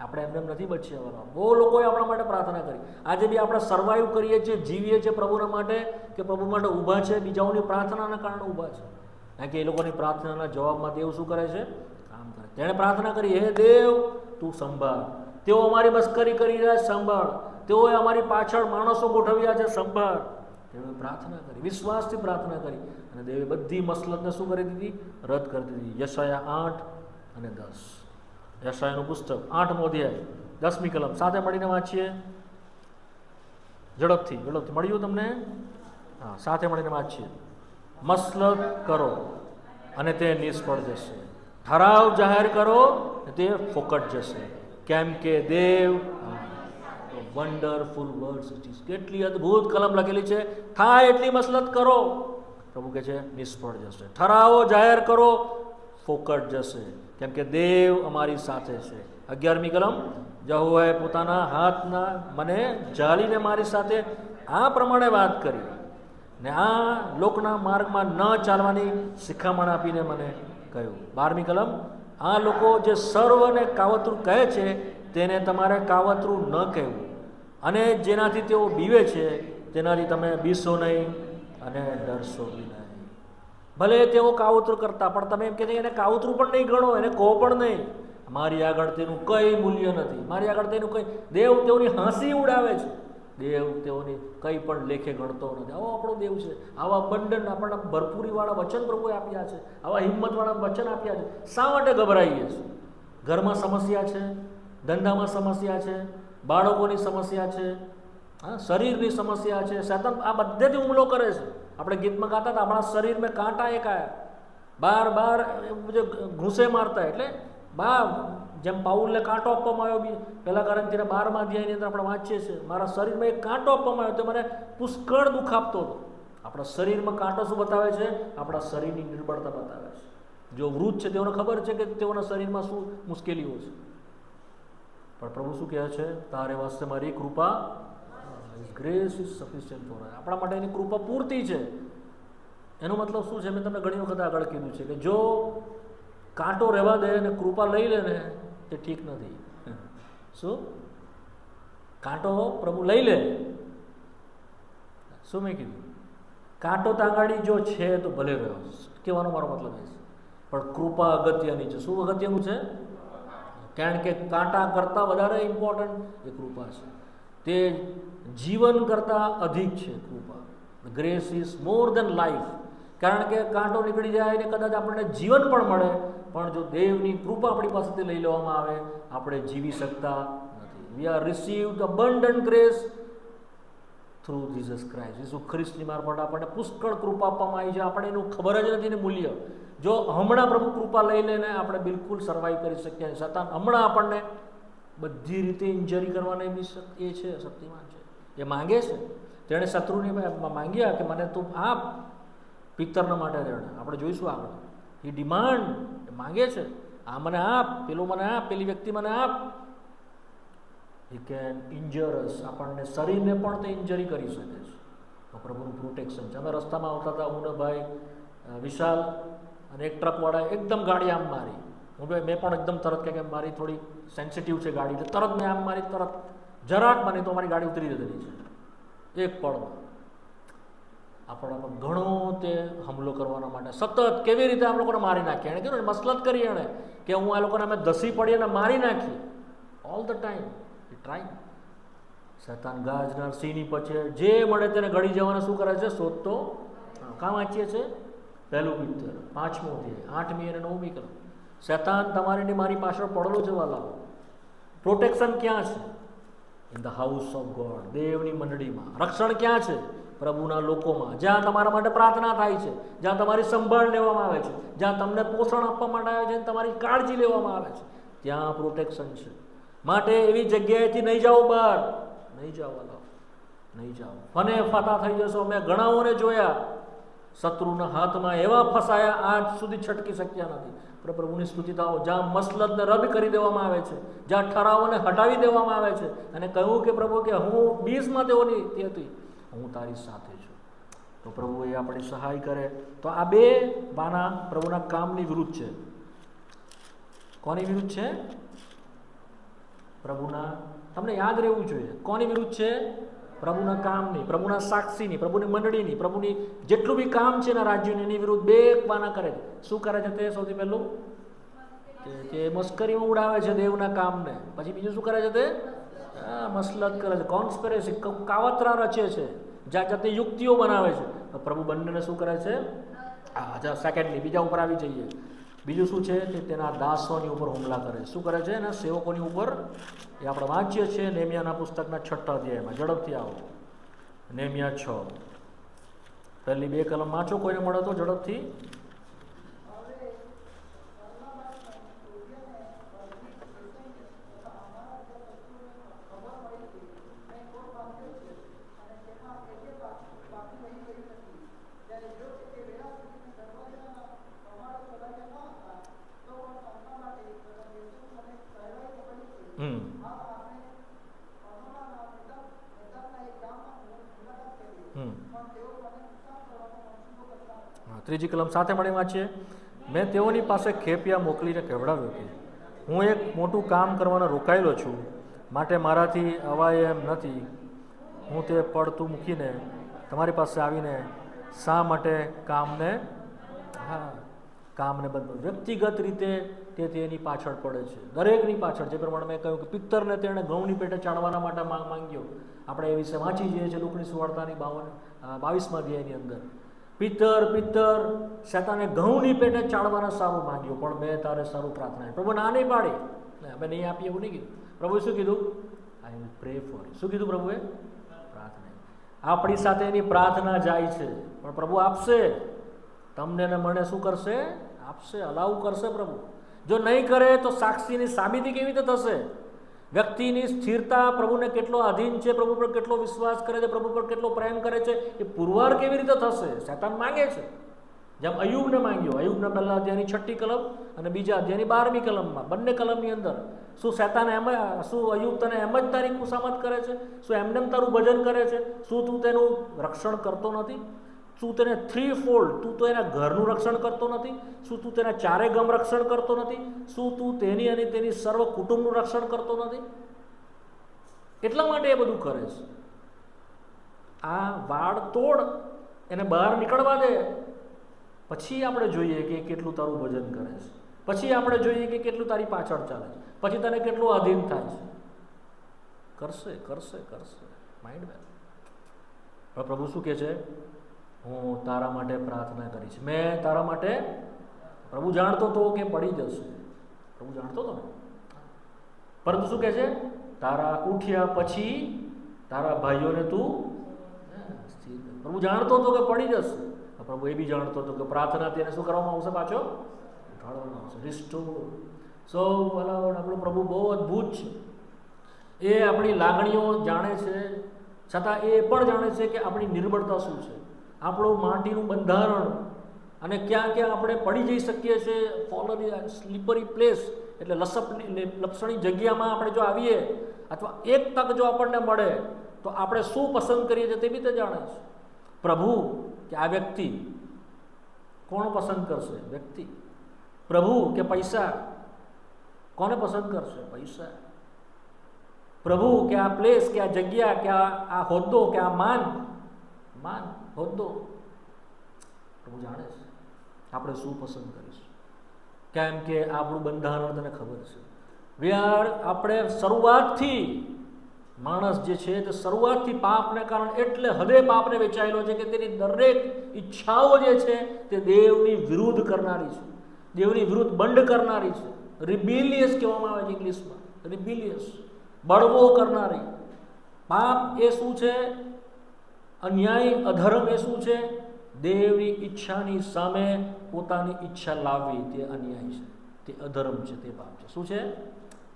આપણે એમને નથી બચ્યા. બહુ લોકોએ આપણા માટે પ્રાર્થના કરી. આજે બી આપણે સર્વાઈવ કરીએ છીએ, જીવીએ છીએ પ્રભુના માટે, કે પ્રભુ માટે ઊભા છે, બીજાઓની પ્રાર્થનાના કારણે ઊભા છે. કારણ કે એ લોકોની પ્રાર્થનાના જવાબમાં દેવ શું કરે છે? કામ કરે. તેણે પ્રાર્થના કરી, હે દેવ તું સંભાળ. તેઓ અમારી મસ્કરી કરી રહ્યા, સંભાળ. તેઓએ અમારી પાછળ માણસો ગોઠવ્યા છે, સંભાળ. તેઓએ પ્રાર્થના કરી, વિશ્વાસથી પ્રાર્થના કરી, અને દેવે બધી મસલતને શું કરી દીધી? રદ કરી દીધી. યશાયા 8 અને 10, યશાયાનું પુસ્તક 8મો અધ્યાય 10મી કલમ, સાથે મળીને વાંચીએ. ઝડપથી મળ્યું તમને? હા, સાથે મળીને વાંચીએ. મસલત કરો અને તે નિષ્ફળ જશે, ઠરાવ જાહેર કરો તે ફોકટ જશે, કેમ કે દેવ વન્ડરફુલ વર્ડ્સ ઇટ ઇઝ. કેટલી અદ્ભુત કલમ લખેલી છે. થાય એટલી મસલત કરો, પ્રભુ કહે છે નિષ્ફળ જશે. ઠરાવો જાહેર કરો, ફોકટ જશે, કેમ કે દેવ અમારી સાથે છે. 11મી કલમ, યહોવાએ પોતાના હાથના મને જાળીને મારી સાથે આ પ્રમાણે વાત કરી, ને આ લોકના માર્ગમાં ન ચાલવાની શિખામણ આપીને મને કહ્યું. 12મી કલમ, આ લોકો જે સર્વને કાવતરું કહે છે તેને તમારે કાવતરું ન કહેવું, અને જેનાથી તેઓ બીવે છે તેનાથી તમે બીસો નહીં અને ડરશો બી નહીં. ભલે તેઓ કાવતરું કરતા, પણ તમે એમ કે એને કાવતરું પણ નહીં ગણો, એને કહો પણ નહીં. મારી આગળ તેનું કંઈ મૂલ્ય નથી, મારી આગળ તેનું કંઈ. દેવ તેઓની હાંસી ઉડાવે છે, દેવ તેઓની કંઈ પણ લેખે ગણતો નથી. આવો આપણો દેવ છે. આવા બંડન આપણને ભરપૂરીવાળા વચન પ્રભુએ આપ્યા છે, આવા હિંમતવાળા વચન આપ્યા છે. શા માટે ગભરાઈએ છીએ? ઘરમાં સમસ્યા છે, ધંધામાં સમસ્યા છે, બાળકોની સમસ્યા છે, શરીરની સમસ્યા છે. શૈતાન આ બધેથી હુમલો કરે છે. આપણે ગીતમાં ગાતા હતા, આપણા શરીરમાં કાંટા એક આયા, બાર ઘૂસે મારતા. એટલે જેમ પાઉલને કાંટો આપવામાં આવ્યો, પહેલા કારણ 12મા અધ્યાયની અંદર આપણે વાંચીએ છીએ, મારા શરીરમાં એક કાંટો આપવામાં આવ્યો તો મને પુષ્કળ દુઃખ આપતો હતો. આપણા શરીરમાં કાંટો શું બતાવે છે? આપણા શરીરની નિર્બળતા બતાવે છે. જો વૃદ્ધ છે તેઓને ખબર છે કે તેઓના શરીરમાં શું મુશ્કેલીઓ છે, પણ પ્રભુ શું કહે છે? તારે વાસ્તે મારી કૃપા, ગ્રેસ ઇઝ સફિશિયન્ટ ફોર. આપણા માટે એની કૃપા પૂરતી છે. એનો મતલબ શું છે? મેં તમને ઘણી વખત આગળ કીધું છે કે જો કાંટો રહેવા દે અને કૃપા લઈ લે ને, તે ઠીક નથી. શું? કાંટો પ્રભુ લઈ લે, શું મેં કીધું? કાંટો તાંગાડી જો છે તો ભલે રહ્યો, કહેવાનો મારો મતલબ એ છે. પણ કૃપા અગત્યની છે. શું અગત્યનું છે? કારણ કે કાંટા કરતાં વધારે ઇમ્પોર્ટન્ટ એ કૃપા છે. તે જીવન કરતાં અધિક છે કૃપા. Grace is more than life. કારણ કે કાંટો નીકળી જાય ને કદાચ આપણને જીવન પણ મળે, પણ જો દેવની કૃપા આપણી પાસેથી લઈ લેવામાં આવે, આપણે જીવી શકતા નથી. We are received abundant grace through Jesus Christ. ઈસુ ખ્રિસ્તની મારફત આપણને પુષ્કળ કૃપા આપવામાં આવી છે. આપણે એનું ખબર જ નથી ને મૂલ્ય. જો હમણાં પ્રભુ કૃપા લઈ લઈને આપણે બિલકુલ સર્વાઈવ કરી શકીએ. સતાન હમણાં આપણને બધી રીતે ઇન્જરી કરવાને બી એ છે, શક્તિમાન છે. એ માંગે છે. તેણે શત્રુને માંગ્યા કે મને તું આપ, પિત્તરના માટે તેણે, આપણે જોઈશું આગળ. એ ડિમાન્ડ, એ માંગે છે, આ મને આપ, પેલું મને આપ, પેલી વ્યક્તિ મને આપ. હી કેન ઇન્જર અસ. આપણને શરીરને પણ તે ઇન્જરી કરી શકે છે. તો પ્રભુનું પ્રોટેક્શન છે. અમે રસ્તામાં આવતા હતા, હું ને ભાઈ વિશાલ અને એક ટ્રકવાળાએ એકદમ ગાડી આમ મારી. મેં પણ એકદમ તરત કે મારી થોડી સેન્સિટિવ છે ગાડી, એટલે તરત મેં આમ મારી, તરત જરાક મને તો અમારી ગાડી ઉતરી જતી છે એક પળમાં. આપણા પર ઘણો તે હુમલો કરવાના માટે સતત કેવી રીતે આ લોકોને મારી નાખીએ. એણે કીધું મસલત કરી એણે કે હું આ લોકોને અમે ધસી પડી અને મારી નાખી. All the time a try. શેતાન ગાજનાર સિંહની પછી જે મળે તેને ગળી જવાને શું કરે છે? શોધતો. કાં વાંચીએ છે? પહેલું પિત્તર 5મો અધ્યાય 8મી અને 9મી કલમ. શેતાન તમારી મારી પાછળ પડેલો છે વાલાઓ. પ્રોટેક્શન ક્યાં છે? In the house of God. દેવની મંડળીમાં. રક્ષણ ક્યાં છે? પ્રભુના લોકોમાં. જ્યાં તમારા માટે પ્રાર્થના થાય છે, જ્યાં તમારી સંભાળ લેવામાં આવે છે, જ્યાં તમને પોષણ આપવા માટે આવે છે, તમારી કાળજી લેવામાં આવે છે, ત્યાં પ્રોટેક્શન છે. માટે એવી જગ્યાએથી નહીં જાઓ બહાર. નહીં જાઓ વાલાઓ, નહીં જાઓ. ફને ફાટા થઈ જશો. મેં ઘણાઓને જોયા શત્રુના હાથમાં એવા ફસાયા, આજ સુધી છટકી શક્યા નથી. પ્રભુની સ્તુતિતાઓ જ્યાં મસલતને રદ કરી દેવામાં આવે છે, જ્યાં ઠરાવોને હટાવી દેવામાં આવે છે, અને કહ્યું કે પ્રભુ કે હું 20માં તેઓની તે હતી, હું તારી સાથે છું. તો પ્રભુ એ આપણી સહાય કરે. તો આ બે બાના પ્રભુના કામની વિરુદ્ધ છે. કોની વિરુદ્ધ છે? પ્રભુના. તમને યાદ રહેવું જોઈએ કોની વિરુદ્ધ છે? પ્રભુના કામની, પ્રભુના સાક્ષીની, પ્રભુની મંડળીની, પ્રભુની જેટલું બી કામ છે એના રાજ્યની, એની વિરુદ્ધ બે બાના કરે છે. શું કરે છે તે? સૌથી પહેલું તે મસ્કરીમાં ઉડાવે છે દેવના કામને. પછી બીજું શું કરે છે તે? મસલત કરે છે, કોન્સ્પિરેસી, કાવતરા રચે છે, જાત જાતની યુક્તિઓ બનાવે છે. તો પ્રભુ બંનેને શું કરે છે? સેકન્ડલી બીજા ઉપર આવી જઈએ. બીજું શું છે? તે તેના દાસોની ઉપર હુમલા કરે. શું કરે છે? એના સેવકોની ઉપર. એ આપણે વાંચીએ છીએ નેમિયાના પુસ્તકના 6ઠ્ઠા અધ્યાયમાં. ઝડપથી આવો. નેમિયા 6 પહેલી 2 કલમ વાંચો, કોઈને મળે તો ઝડપથી. ત્રીજી કલમ સાથે મળી વાંચીએ. મેં તેઓની પાસે ખેપિયા મોકલીને કહેવડાવ્યું કે હું એક મોટું કામ કરવાનો રોકાયેલો છું, માટે મારાથી અવાય એમ નથી. હું તે પડતું મૂકીને તમારી પાસે આવીને શા માટે કામને બંધ. વ્યક્તિગત રીતે તે તેની પાછળ પડે છે, દરેકની પાછળ. જે પ્રમાણે મેં કહ્યું કે પિત્તરને તેણે ઘઉંની પેટે ચાળવાના માટે માંગ્યો. આપણે એ વિશે વાંચી જઈએ છીએ લુકની સુવાર્તાની 22મા અધ્યાયની અંદર. પિત્તર શેતાને ઘઉંની પેટે ચાળવાના સારું માંગ્યું, પણ મેં તારે સારું પ્રાર્થના. પ્રભુ ના નહીં પાડી, અમે નહીં આપીએ એવું નહીં કીધું. પ્રભુએ શું કીધું? I will pre four. શું કીધું પ્રભુએ? પ્રાર્થના. આપણી સાથે એની પ્રાર્થના જાય છે, પણ પ્રભુ આપશે. તમને ને મને શું કરશે? આપશે, અલાઉ કરશે પ્રભુ. જો નહીં કરે તો સાક્ષીની સાબિતી કેવી રીતે થશે? વ્યક્તિની સ્થિરતા, પ્રભુને કેટલો આધીન છે, પ્રભુ પર કેટલો વિશ્વાસ કરે છે, પ્રભુ પર કેટલો પ્રેમ કરે છે, એ પુરવાર કેવી રીતે થશે? શેતાન માંગે છે, જેમ અયુબને માંગ્યો. અયુબના પહેલા અધ્યાયની 6ઠ્ઠી કલમ અને બીજા અધ્યાયની 12મી કલમમાં, બંને કલમની અંદર શું શેતાન શું અયુબ તને એમ જ તારી ખુશામત કરે છે? શું એમને તારું ભજન કરે છે? શું તું તેનું રક્ષણ કરતો નથી? શું તેને 3fold તું તો એના ઘરનું રક્ષણ કરતો નથી? શું તું તેના ચારે ગમ રક્ષણ કરતો નથી? શું તું તેની અને તેની સર્વ કુટુંબનું રક્ષણ કરતો નથી? એટલા માટે એ બધું કરે છે. આ વાળ તોડ, એને બહાર નીકળવા દે, પછી આપણે જોઈએ કે કેટલું તારું ભજન કરે છે. પછી આપણે જોઈએ કે કેટલું તારી પાછળ ચાલે છે. પછી તને કેટલું આધીન થાય છે. કરશે માઇન્ડ બેન. પણ પ્રભુ શું કહે છે? હું તારા માટે પ્રાર્થના કરીશ. મેં તારા માટે, પ્રભુ જાણતો હતો કે પડી જશે, પ્રભુ જાણતો હતો ને, પરંતુ શું કહે છે, તારા ઉઠ્યા પછી તારા ભાઈઓને તું સ્થિર કર. પ્રભુ જાણતો હતો કે પડી જશે, પ્રભુ એ બી જાણતો હતો કે પ્રાર્થના તેને શું કરવામાં આવશે, પાછો ઉઠાડવામાં આવશે, રિસ્ટોર. સૌ આપણો પ્રભુ બહુ અદ્ભુત છે. એ આપણી લાગણીઓ જાણે છે, છતાં એ પણ જાણે છે કે આપણી નિર્બળતા શું છે, આપણું માટીનું બંધારણ, અને ક્યાં ક્યાં આપણે પડી જઈ શકીએ છીએ. ફોલન સ્લીપરી પ્લેસ એટલે લપસણી જગ્યામાં આપણે જો આવીએ, અથવા એક તક જો આપણને મળે તો આપણે શું પસંદ કરીએ છીએ તે બી તે જાણે છે પ્રભુ. કે આ વ્યક્તિ કોણ પસંદ કરશે, વ્યક્તિ. પ્રભુ કે પૈસા, કોને પસંદ કરશે, પૈસા. પ્રભુ કે આ પ્લેસ, કે આ જગ્યા, કે આ હોદ્દો, કે આ માન હોદ્દો. પ્રભુ જાણે છે આપણે શું પસંદ કરીશું, કેમ કે આપણું બંધારણ તને ખબર છે. આપણે શરૂઆતથી, માણસ જે છે તે શરૂઆતથી પાપને કારણે એટલે હદે પાપને વેચાયેલો છે કે તેની દરેક ઈચ્છાઓ જે છે તે દેવની વિરુદ્ધ કરનારી છે, દેવની વિરુદ્ધ બંડ કરનારી છે. રિબેલિયસ કહેવામાં આવે છે ઇંગ્લિશમાં, રિબેલિયસ, બળવો કરનારી. પાપ એ શું છે, અન્યાય અધર્મ એ શું છે, દેવની ઈચ્છાની સામે પોતાની ઈચ્છા લાવવી, તે અન્યાય છે, તે અધર્મ છે, તે પાપ છે. શું છે,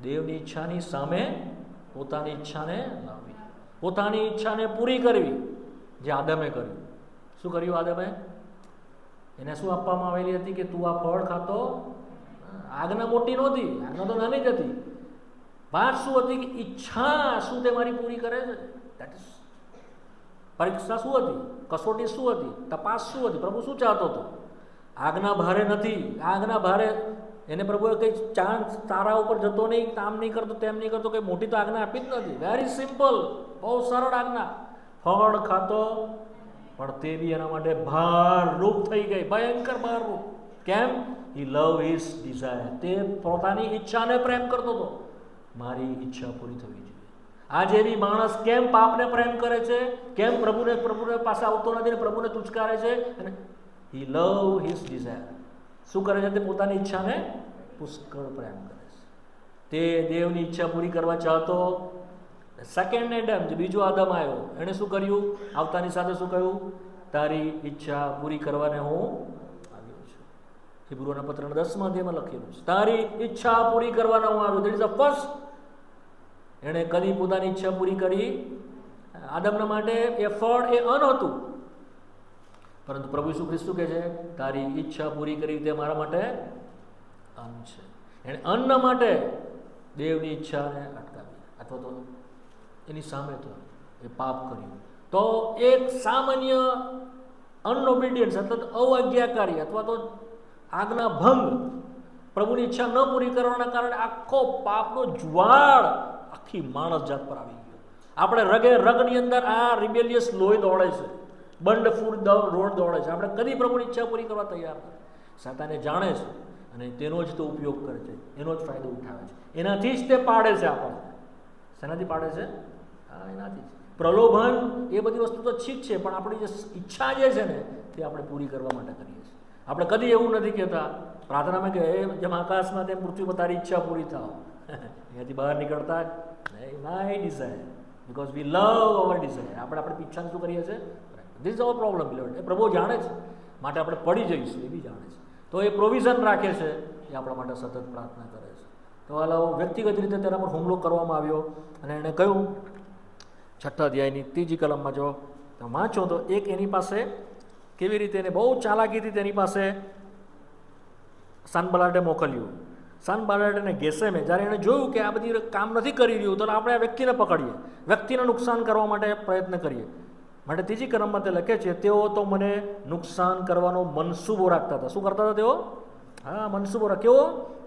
દેવની ઈચ્છાની સામે પોતાની ઈચ્છાને લાવવી, પોતાની ઈચ્છાને પૂરી કરવી. જે આદમે કર્યું. શું કર્યું આદમે? એને શું આપવામાં આવેલી હતી કે તું આ ફળ ખાતો? આજ્ઞા મોટી નહોતી, આજ્ઞા તો નાની જ હતી. વાત શું હતી કે ઈચ્છા શું તે મારી પૂરી કરે છે. દેટ ઇઝ પરીક્ષા શું હતી, કસોટી શું હતી, તપાસ શું હતી, પ્રભુ શું ચાહતો હતો. આજ્ઞા ભારે નથી. આજ્ઞા ભારે એને પ્રભુએ કંઈ ચાન્સ તારા ઉપર જતો નહીં, કામ નહીં કરતો, તેમ નહીં કરતો, કંઈ મોટી તો આજ્ઞા આપી જ નથી. વેરી સિમ્પલ, બહુ સરળ આજ્ઞા. ફળ ખાતો, પણ તે બી એના માટે ભારરૂપ થઈ ગઈ, ભયંકર ભારરૂપ. કેમ? હી લવ હિઝ ડિઝાયર. તે પોતાની ઈચ્છાને પ્રેમ કરતો હતો. મારી ઈચ્છા પૂરી થવી જોઈએ. આજે બી માણસ કેમ પાપને પ્રેમ કરે છે, કેમ પ્રભુને પાસે આવતો નથી, પ્રભુને તુચકારે છે, અને હી લવ હિઝ ડિઝાયર. શું કરે છે? તે પોતાની ઈચ્છાને પુષ્કળ પ્રેમ કરે છે. તે દેવની ઈચ્છા પૂરી કરવા ચાહતો. સેકન્ડ એડમ, જે બીજો આદમ આવ્યો, એણે શું કર્યું? આવતાની સાથે શું કહ્યું? તારી ઈચ્છા પૂરી કરવાને હું આવ્યો છું. હિબ્રુઓના પત્રના 10મા અધ્યાયમાં લખેલું છે, તારી ઈચ્છા પૂરી કરવાને હું આવ્યો. That is the first. એણે કદી પોતાની ઈચ્છા પૂરી કરી? આદમના માટે એ ફળ એ અન્ન હતું, પરંતુ પ્રભુ ઈસુ ખ્રિસ્ત કહે છે તારી ઈચ્છા પૂરી કરી તે મારા માટે અન્ન છે. એણે અન્ન માટે દેવની ઈચ્છાને અટકાવી, અથવા તો એની સામે તો એ પાપ કર્યું. તો એક સામાન્ય અનઓબિડિયન્સ એટલે અવજ્ઞાકારી અથવા તો આજ્ઞા ભંગ, પ્રભુની ઈચ્છા ન પૂરી કરવાના કારણે આખો પાપનો જ્વાળ આખી માણસ જાત પર આવી ગયો. આપણે રગે રગની અંદર આ રિબેલિયસ લોહી દોડે છે, બંડ ફૂડ રોડ દોડે છે. આપણે કદી પ્રભુની ઈચ્છા પૂરી કરવા તૈયાર નથી. સાતાને જાણે છે અને તેનો જ તો ઉપયોગ કરે છે, એનો જ ફાયદો ઉઠાવે છે. એનાથી જ તે પાડે છે આપણને. શેનાથી પાડે છે? હા, એનાથી જ. પ્રલોભન એ બધી વસ્તુ તો ઠીક છે, પણ આપણી જે ઈચ્છા જે છે ને તે આપણે પૂરી કરવા માટે કરીએ છીએ. આપણે કદી એવું નથી કહેતા પ્રાર્થનામાં કે જેમ આકાશમાં તેમ પૃથ્વી પર તારી ઈચ્છા પૂરી થાવ. અહીંયાથી બહાર નીકળતા જ my desire, because we love our desire. આપણે આપણી ઈચ્છાને શું કરીએ છીએ? This is our problem. એ પ્રભુ જાણે છે, માટે આપણે પડી જઈશું એ બી જાણે છે. તો એ પ્રોવિઝન રાખે છે, એ આપણા માટે સતત પ્રાર્થના કરે છે. તો હાલ વ્યક્તિગત રીતે તેના પર હુમલો કરવામાં આવ્યો અને એણે કહ્યું 6 અધ્યાયની 3જી કલમમાં જો વાંચો તો એક એની પાસે કેવી રીતે એને બહુ ચાલાકીથી તેની પાસે સનબલાટે મોકલ્યું. સનબલાટને ગેસેમે જ્યારે એણે જોયું કે આ બધી કામ નથી કરી રહ્યું, તો આપણે આ વ્યક્તિને પકડીએ, વ્યક્તિને નુકસાન કરવા માટે પ્રયત્ન કરીએ. માટે 3જી કલમમાં તે લખે છે તેઓ તો મને નુકસાન કરવાનો મનસૂબો રાખતા હતા. શું કરતા હતા તેઓ? હા, મનસૂબો કેવો?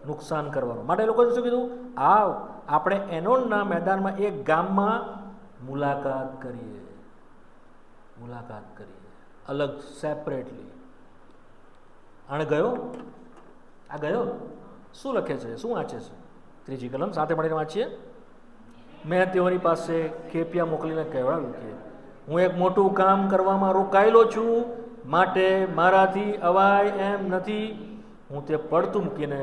નુકસાન કરવાનો. માટે એ લોકોએ શું કીધું? આવ આપણે એનોનના મેદાનમાં એક ગામમાં મુલાકાત કરીએ, અલગ સેપરેટલી. આણે ગયો, આ ગયો. શું લખે છે, શું વાંચે છે? 3જી કલમ સાથે મળીને વાંચીએ. મેં તેઓની પાસે ખેપિયા મોકલીને કહેવાયું કે હું એક મોટું કામ કરવામાં રોકાયેલો છું, માટે મારાથી અવાય એમ નથી. હું તે પડતું મૂકીને.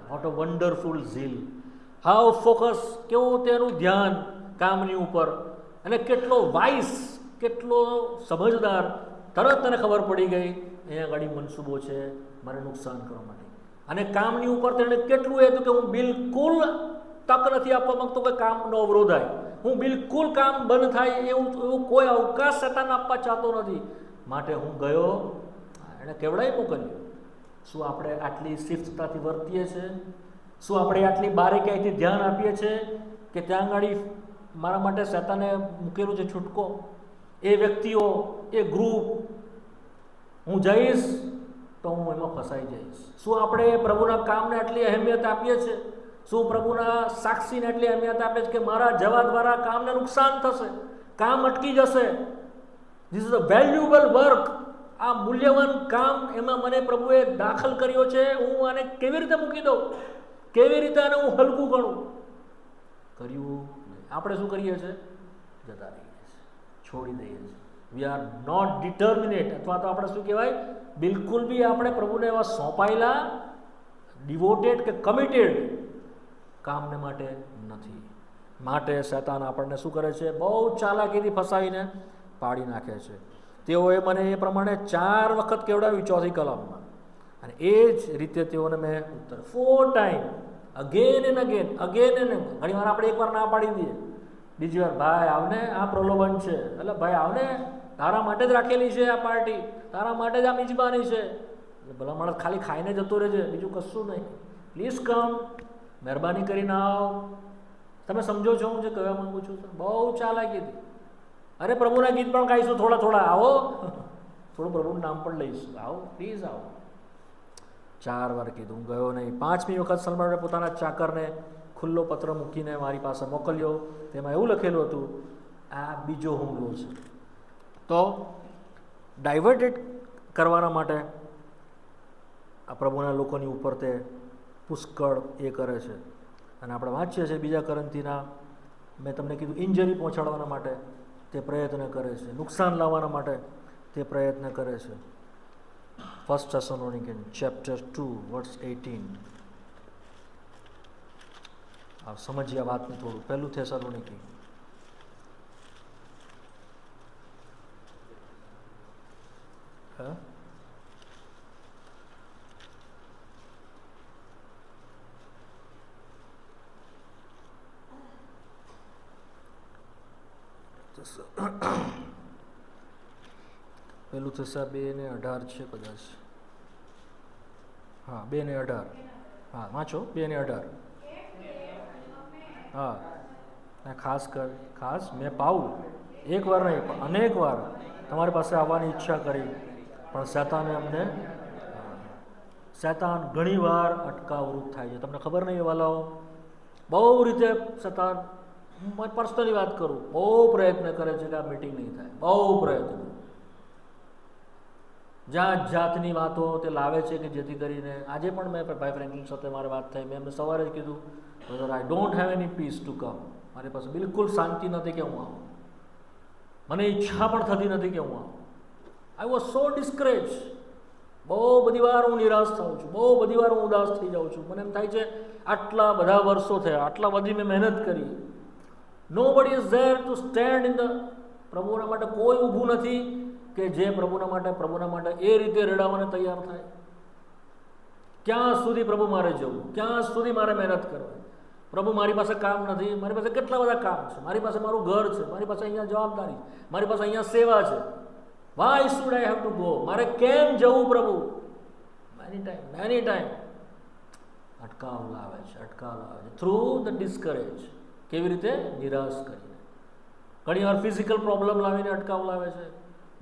What a wonderful Jheel, how focus, કેવું તેનું ધ્યાન કામની ઉપર, અને કેટલો વાઇસ, કેટલો સમજદાર. તરત તને ખબર પડી ગઈ અહીંયા ગાડી મનસૂબો છે મારે નુકસાન કરવા માટે. અને કામની ઉપર તેણે કેટલું એ હતું કે હું બિલકુલ તક નથી આપવા માંગતો કે કામનો અવરોધાય, હું બિલકુલ કામ બંધ થાય એવું કોઈ અવકાશ શેતાન આપવા ચાહતો નથી. માટે હું ગયો, એણે કેવડાવી મોકલ્યો. શું આપણે આટલી શિસ્તતાથી વર્તીએ છીએ? શું આપણે આટલી બારીકાઈથી ધ્યાન આપીએ છીએ કે ત્યાં આગળ મારા માટે શેતાને મૂકેલું છે છૂટકો? એ વ્યક્તિઓ, એ ગ્રુપ, હું જઈશ તો હું એમાં ફસાઈ જઈશ. શું આપણે પ્રભુના કામને આટલી અહેમિયત આપીએ છીએ? શું પ્રભુના સાક્ષીને એટલી અહેમિયત આપે છે કે મારા જવા દ્વારા કામને નુકસાન થશે, કામ અટકી જશે? This is a valuable work. આ મૂલ્યવાન કામ, એમાં મને પ્રભુએ દાખલ કર્યો છે. હું આને કેવી રીતે મૂકી દઉં? કેવી રીતે આને હું હલકું ગણું? કર્યું. આપણે શું કરીએ છીએ? જતા રહીએ છીએ, છોડી દઈએ છીએ. વી આર નોટ ડિટર્મિનેટ, અથવા તો આપણે શું કહેવાય, બિલકુલ બી આપણે પ્રભુને એવા સોંપાયેલા, ડિવોટેડ કે કમિટેડ કામને માટે નથી. માટે શૈતાન આપણને શું કરે છે? બહુ ચાલાકીથી ફસાવીને પાડી નાખે છે. તેઓએ મને એ પ્રમાણે 4 વખત કેવડાવ્યું, 4th કલમમાં. અને એ જ રીતે તેઓને મેં ઉત્તર 4 time, again and again, again and again. ઘણી વાર આપણે એકવાર ના પાડી દઈએ, બીજી વાર ભાઈ આવને, આ પ્રલોભન છે, એટલે ભાઈ આવને, તારા માટે જ રાખેલી છે આ પાર્ટી, તારા માટે જ આ મિજબાની છે, એટલે ભલા માણસ ખાલી ખાઈને જતો રહેજે, બીજું કશું નહીં, પ્લીઝ કમ, મહેરબાની કરીને આવો. તમે સમજો છો હું જે કહેવા માંગુ છું? બહુ ચાલાકી હતી. અરે પ્રભુના ગીત પણ ગાઈશું, થોડા થોડા આવો, થોડું પ્રભુનું નામ પણ લઈશું, આવો પ્લીઝ આવો. 4 વાર કીધું, હું ગયો નહીં. 5મી વખત સલમાને પોતાના ચાકરને ખુલ્લો પત્ર મૂકીને મારી પાસે મોકલ્યો. તેમાં એવું લખેલું હતું, આ બીજો હુમલો છે. તો ડાયવર્ટેડ કરવાના માટે આ પ્રભુના લોકોની ઉપર તે પુષ્કળ એ કરે છે. અને આપણે વાંચીએ છીએ 2 કોરિન્થીના, મેં તમને કીધું, ઇન્જરી પહોંચાડવાના માટે તે પ્રયત્ન કરે છે, નુકસાન લાવવાના માટે તે પ્રયત્ન કરે છે. 1 Thessalonians chapter 2 verse 18. સમજીએ આ વાતને થોડું. 1 થેસલોનિકી પેલું થશે 2:18 છે કદાચ. હા 2:18. હા વાંચો 2:18. હા ખાસ મેં પાઉલ એક વાર નહીં પણ અનેક વાર તમારી પાસે આવવાની ઈચ્છા કરી, પણ શૈતાન ઘણી વાર અટકાવરૂપ થાય છે. તમને ખબર નહીં વાલાઓ, બહુ રીતે શૈતાન, હું પર્સનલી વાત કરું, બહુ પ્રયત્ન કરે છે કે આ મીટિંગ નહીં થાય, બહુ પ્રયત્ન, જાતની વાતો તે લાવે છે કે જેથી કરીને આજે પણ મેં ભાઈ ફ્રેન્કલિન સાથે મારી વાત થઈ, મેં એમને સવારે જ કીધું, brother I don't have any peace to come. મારી પાસે બિલકુલ શાંતિ નથી કે હું આવું, મને ઈચ્છા પણ થતી નથી કે હું આવું. I was so discourage. બહુ બધી વાર હું નિરાશ થાઉં છું, બહુ બધી વાર હું ઉદાસ થઈ જાઉં છું. મને એમ થાય છે આટલા બધા વર્ષો થયા, આટલા બધી મેં મહેનત કરી, nobody is there two stand in the, પ્રભુના માટે કોઈ ઊભું નથી કે જે પ્રભુના માટે એ રીતે રડાવવાને તૈયાર થાય. ક્યાં સુધી પ્રભુ મારે જવું, ક્યાં સુધી મારે મહેનત કરવી? પ્રભુ મારી પાસે કામ નથી, મારી પાસે કેટલા બધા કામ છે, મારી પાસે મારું ઘર છે, મારી પાસે અહીંયા જવાબદારી, મારી પાસે અહીંયા સેવા છે. Why should I have to go? મારે કેમ જવું પ્રભુ? મેની ટાઈમ અટકાવ લાવે છે થ્રુ ધ ડિસ્કરેજ. કેવી રીતે? નિરાશ કરીને. ઘણી વાર ફિઝિકલ પ્રોબ્લેમ લાવીને અટકાવ લાવે છે,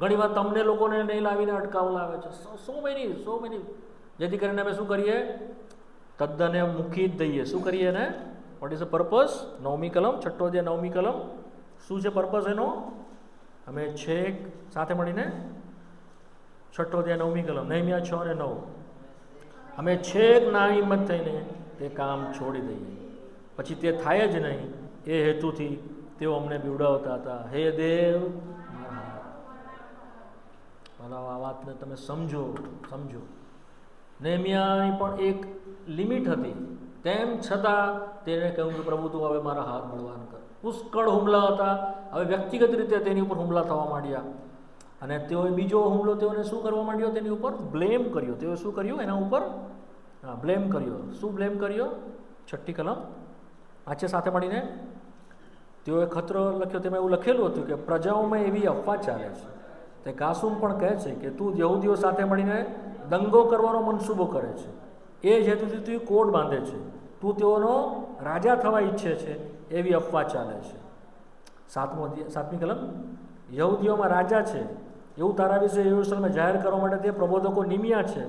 ઘણી વાર તમને લોકોને નહીં લાવીને અટકાવ લાવે છે. સો મેની જેથી કરીને અમે શું કરીએ? તદ્દને મૂકી જ દઈએ. શું કરીએ ને? What is the purpose? 9મી કલમ, 6ઠ્ઠો અધ્યાય 9મી કલમ. શું છે પર્પઝ એનો? અમે છેક સાથે મળીને 6ઠ્ઠો અધ્યાય 9મી કલમ, નહેમિયા 6 અને 9. અમે છેક નાહિંમત થઈને તે કામ છોડી દઈએ, પછી તે થાય જ નહીં એ હેતુથી તેઓ અમને બીવડાવતા હતા, હે દેવ મારા આ વાતને તમે સમજો. નેહમ્યાની પણ એક લિમિટ હતી, તેમ છતાં તેને કહ્યું કે પ્રભુ તું હવે મારા હાથ બળવાન કર. પુષ્કળ હુમલા હતા, હવે વ્યક્તિગત રીતે તેની ઉપર હુમલા થવા માંડ્યા અને તેઓએ બીજો હુમલો તેઓને શું કરવા માંડ્યો? તેની ઉપર બ્લેમ કર્યો. તેઓએ શું કર્યું? એના ઉપર બ્લેમ કર્યો. શું બ્લેમ કર્યો? 6ઠ્ઠી કલમ વાંચે સાથે મળીને. તેઓએ ખતરો લખ્યો, તેમાં એવું લખેલું હતું કે પ્રજાઓમાં એવી અફવા ચાલે છે. તે કાસુમ પણ કહે છે કે તું યહૂદીઓ સાથે મળીને દંગો કરવાનો મનસૂબો કરે છે. એ જ હેતુથી તું કોડ બાંધે છે. તું તેઓનો રાજા થવા ઈચ્છે છે, એવી અફવા ચાલે છે. 7મી કલમ. યહૂદીઓમાં રાજા છે એવું તારા વિશે યરુશલેમમાં જાહેર કરવા માટે તે પ્રબોધકો નિમ્યા છે.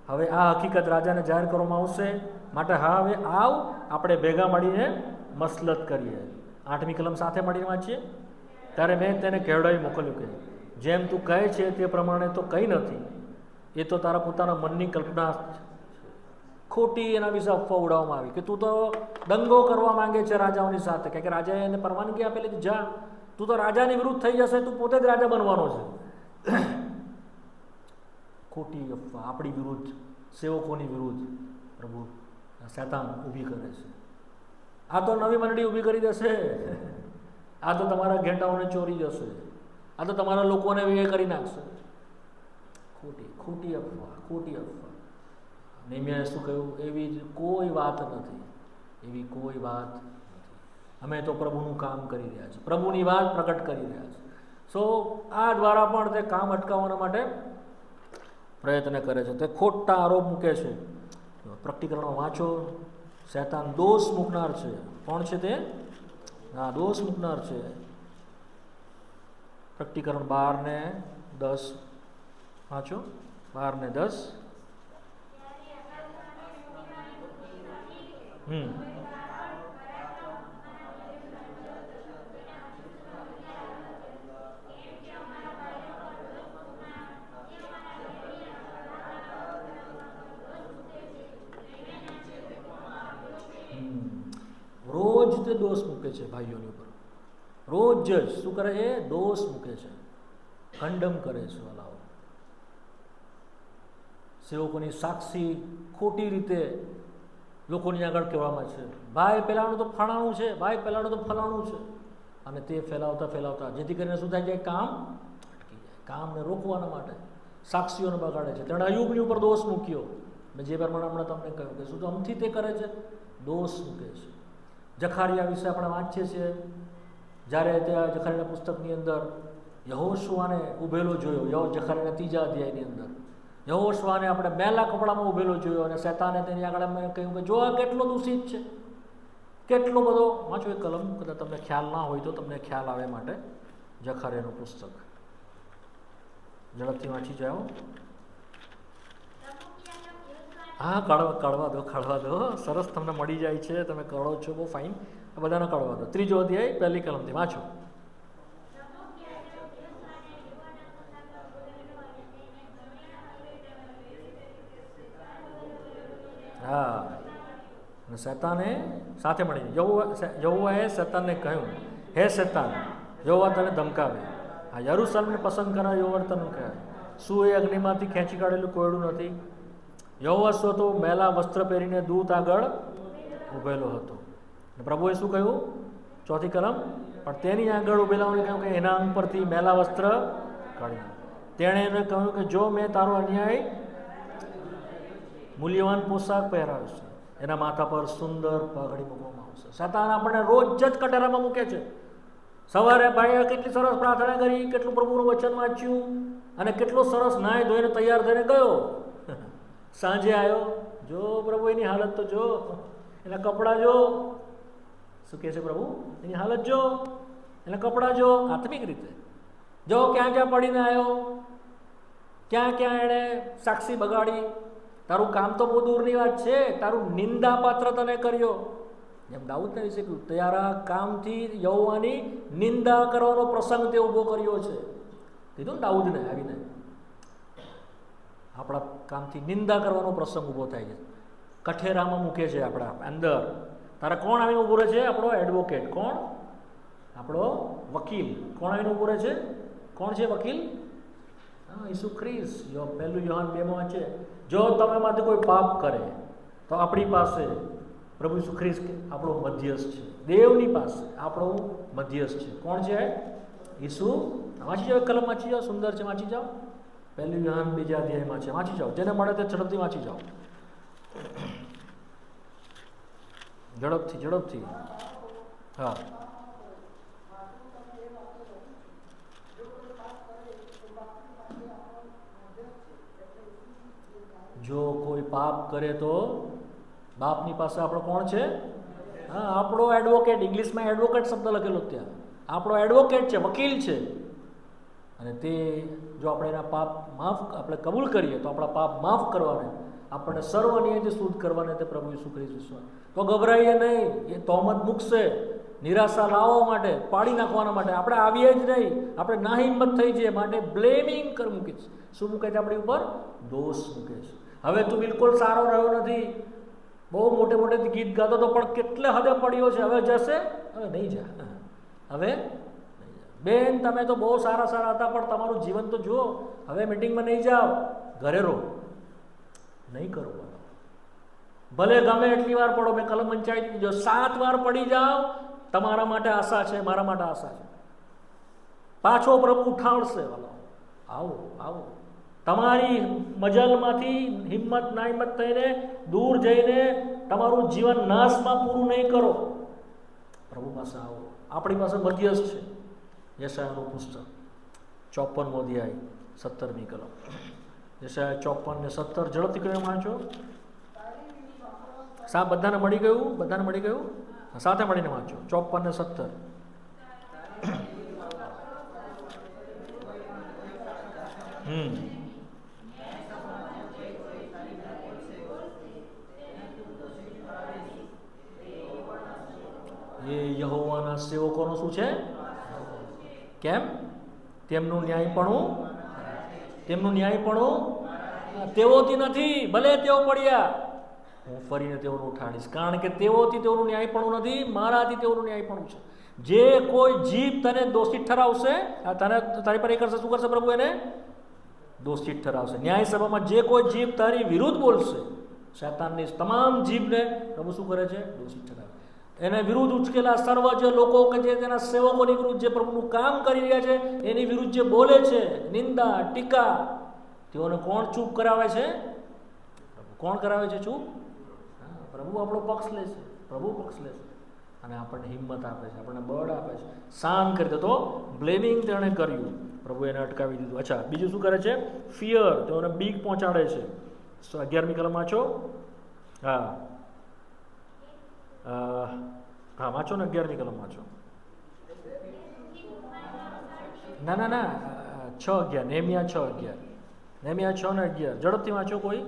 હવે આ હકીકત રાજાને જાહેર કરવામાં આવશે, માટે હા હવે આવ, આપણે ભેગા મળીને મસલત કરીએ. 8મી કલમ સાથે મળીને વાંચીએ. ત્યારે મેં તેને કહેવડાવી મોકલ્યું કે જેમ તું કહે છે તે પ્રમાણે તો કંઈ નથી, એ તો તારા પોતાના મનની કલ્પના છે. ખોટી એના વિશે અફવા ઉડાવવામાં આવી કે તું તો દંગો કરવા માંગે છે રાજાઓની સાથે, કે રાજાએ એને પરવાનગી આપેલી કે જા, તું તો રાજાની વિરુદ્ધ થઈ જશે, તું પોતે જ રાજા બનવાનો છે. ખોટી અફવા આપણી વિરુદ્ધ, સેવકોની વિરુદ્ધ પ્રભુ શૈતાન ઊભી કરે છે. આ તો નવી મંડળી ઊભી કરી દેશે, આ તો તમારા ઘેટાઓને ચોરી જશે, આ તો તમારા લોકોને એ કરી નાખશે. ખોટી અફવા. નેહમ્યાએ શું કહ્યું? એવી કોઈ વાત નથી, એવી કોઈ વાત નથી. અમે તો પ્રભુનું કામ કરી રહ્યા છીએ, પ્રભુની વાત પ્રગટ કરી રહ્યા છીએ. સો આ દ્વારા પણ તે કામ અટકાવવાના માટે પ્રયત્ન કરે છે. તે ખોટા આરોપ મૂકે છે. પ્રકટીકરણમાં વાંચો. શૈતાન દોષ મૂકનાર છે. કોણ છે તે? દોષ મૂકનાર છે. પ્રકટીકરણ 12:10 વાંચો. 12:10. રોજ તે દોષ મૂકે છે ભાઈઓની ઉપર. રોજ જ શું કરે છે? દોષ મૂકે છે, કંડમ કરે છે. વાલાઓ, સેવકોની સાક્ષી ખોટી રીતે લોકોની આગળ કહેવામાં છે, ભાઈ પેલાનું તો ફલાણું છે, ભાઈ પેલાનું તો ફલાણું છે, અને તે ફેલાવતા જેથી કરીને શું થાય છે? કામ અટકી જાય. કામને રોકવાના માટે સાક્ષીઓને બગાડે છે. તેણે અયુબની ઉપર દોષ મૂક્યો. મેં જે પ્રમાણે હમણાં તમને કહ્યું કે શું તો અમથી તે કરે છે? દોષ મૂકે છે. જખારિયા વિશે આપણે વાંચીએ છીએ. જ્યારે ત્યાં જખારિયાના પુસ્તકની અંદર યહોશુઆને ઊભેલો જોયો, જખારિયાના 3જા અધ્યાયની અંદર યહોશુઆને આપણે મેલા કપડામાં ઊભેલો જોયો અને શૈતાને તેની આગળ એમ કહ્યું કે જો આ કેટલો દૂષિત છે, કેટલો બધો. વાંચો એક કલમ, કદાચ તમને ખ્યાલ ના હોય તો તમને ખ્યાલ આવે માટે. જખારિયાનું પુસ્તક ઝડપથી વાંચી જાઓ. હા, કાઢવા દો. સરસ, તમને મળી જાય છે, તમે કરો છો, બહુ ફાઇન. બધાને કાઢવા દો. 3જો અધ્યાય 1લી કલમથી વાંચો. હા, અને શૈતાને સાથે મળીને યહોવાએ શૈતાનને કહ્યું, હે શૈતાન, યહોવા તને ધમકાવે, આ યરૂશલેમને પસંદ કરાય યહોવા તને કહે, શું એ અગ્નિમાંથી ખેંચી કાઢેલું કોયડું નથી? યહોવા તો મેલા વસ્ત્ર પહેરીને દૂત આગળ ઊભેલો હતો. પ્રભુએ શું કહ્યું? 4થી કલમ. પણ તેની આગળ ઊભેલાઓને કહ્યું કે એના અંગ પરથી મેલા વસ્ત્ર કાઢી. તેણે એને કહ્યું કે જો મેં તારો અન્યાય મૂલ્યવાન પોશાક પહેરાવ્યો છે, એના માથા પર સુંદર પાઘડી મૂકવામાં આવશે. શૈતાન આપણને રોજ જ કટરામાં મૂકે છે. સવારે ભાઈએ કેટલી સરસ પ્રાર્થના કરી, કેટલું પ્રભુનું વચન વાંચ્યું અને કેટલો સરસ નાહી ધોઈને તૈયાર થઈને ગયો. સાંજે આવ્યો, જો પ્રભુ એની હાલત તો જો, એના કપડાં જો. શું કહે છે પ્રભુ? એની હાલત જો, એના કપડાં જો. આત્મિક રીતે જો ક્યાં ક્યાં પડીને આવ્યો, ક્યાં ક્યાં એણે સાક્ષી બગાડી. તારું કામ તો બહુ દૂરની વાત છે, તારું નિંદા પાત્ર તને કર્યો. જેમ દાઉદને વિશે કહ્યું, તારા કામથી યહોવાની નિંદા કરવાનો પ્રસંગ તે ઊભો કર્યો છે. કીધું દાઉદને આવીને આપણા કામથી નિંદા કરવાનો પ્રસંગ ઊભો થાય છે. કઠેરામાં મૂકે છે આપણા અંદર. તારે કોણ આવીને ઊભો રહે છે? આપણો એડવોકેટ. કોણ? આપણો વકીલ. કોણ આવીને ઊભો રહે છે? કોણ છે વકીલ? હા, ઈસુ ખ્રિસ્ત. જો 1 યોહાન 2 છે, જો તમે માંથી કોઈ પાપ કરે તો આપણી પાસે પ્રભુ ઈસુ ખ્રિસ્ત આપણો મધ્યસ્થ છે, દેવની પાસે આપણો મધ્યસ્થ છે. કોણ છે? ઈસુ. વાંચી જાઓ, કલમ વાંચી જાઓ, સુંદર છે, વાંચી જાઓ. 1 યોહાન 2 અધ્યાયમાં છે, વાંચી જાઓ. જેને મળે તે ઝડપથી વાંચી જાઓ, ઝડપથી. હા, જો કોઈ પાપ કરે તો બાપની પાસે આપણો કોણ છે? હા, આપણો એડવોકેટ. ઇંગ્લિશમાં એડવોકેટ શબ્દ લખેલો ત્યાં. આપણો એડવોકેટ છે, વકીલ છે. અને તે જો આપણે એના પાપ આપણે કબૂલ કરીએ તો આપણા પાપ માફ કરવાને, આપણને સર્વ અન્યાયથી શુદ્ધ કરવાને તે પ્રભુ ઈસુ ખ્રિસ્ત. તો ગભરાઈએ નહીં. એ તોમત મૂકશે નિરાશા લાવવા માટે, પાડી નાખવાના માટે. આપણે આવીએ જ નહીં, આપણે ના હિંમત થઈ જઈએ માટે બ્લેમિંગ મૂકે છે. શું મૂકે છે? આપણી ઉપર દોષ મૂકે છે. હવે તું બિલકુલ સારો રહ્યો નથી, બહુ મોટે ગીત ગાતો તો પણ કેટલે હદે પડ્યો છે, હવે જશે? હવે નહીં જા. હવે બેન, તમે તો બહુ સારા હતા, પણ તમારું જીવન તો જુઓ. હવે મિટિંગમાં નહીં જાઓ, ઘરે રહો. નહીં કરવું. ભલે ગમે એટલી વાર પડો. મેં કલમ વંચાઈ દીધી. જો 7 વાર પડી જાઓ, તમારા માટે આશા છે, મારા માટે આશા છે. પાછો પ્રભુ ઉઠાડશે. આવો. તમારી મજલમાંથી ના હિંમત થઈને દૂર જઈને તમારું જીવન નાશમાં પૂરું નહીં કરો. પ્રભુ પાસે આવો. આપણી પાસે મધ્યસ્થ છે. યશાયાનું પુસ્તક 54મો અધ્યાય 17મી કલમ. યશાયા 54 ને 17 ઝડપથી કયો વાંચો. બધાને મળી ગયું? સાથે મળીને વાંચો. 54 ને 17. એ યહોવાના સેવકોનો શું છે? કેમ? તેમનું ન્યાયપણું તેઓથી નથી, ભલે તેઓ પડ્યા, હું ફરીને તેઓને ઉઠાડીશ. કારણ કે તેઓથી તેઓનું ન્યાયપણું નથી, મારાથી તેઓનું ન્યાયપણું છે. જે કોઈ જીભ તને દોષિત ઠરાવશે, તારી પર એ કરશે, શું કરશે પ્રભુ? એને દોષિત ઠરાવશે. ન્યાય સભામાં જે કોઈ જીભ તારી વિરુદ્ધ બોલશે, શૈતાનની તમામ જીભને પ્રભુ શું કરે છે? દોષિત ઠરાવે. એને વિરુદ્ધ ઉચકેલા સર્વ જે લોકો કે જે તેના સેવકોની વિરુદ્ધ જે પ્રભુનું કામ કરી રહ્યા છે, એની વિરુદ્ધ જે બોલે છે, નિંદા ટીકા, તેઓને કોણ ચૂપ કરાવે છે? કોણ કરાવે છે ચૂપ? પ્રભુ આપણો પક્ષ લે છે. અને આપણને હિંમત આપે છે, આપણને બળ આપે છે, શાંત કરી દે. તો બ્લેમિંગ તેણે કર્યું, પ્રભુ એને અટકાવી દીધું. અચ્છા, બીજું શું કરે છે? ફિયર, તેઓને બીક પહોંચાડે છે. 11મી કલમ વાંચો. હા, વાંચો ને. 11મી કલમ વાંચો. ના 6:11. નેહમ્યા 6:11. નેહમ્યા 6 ને 11 ઝડપથી વાંચો કોઈ.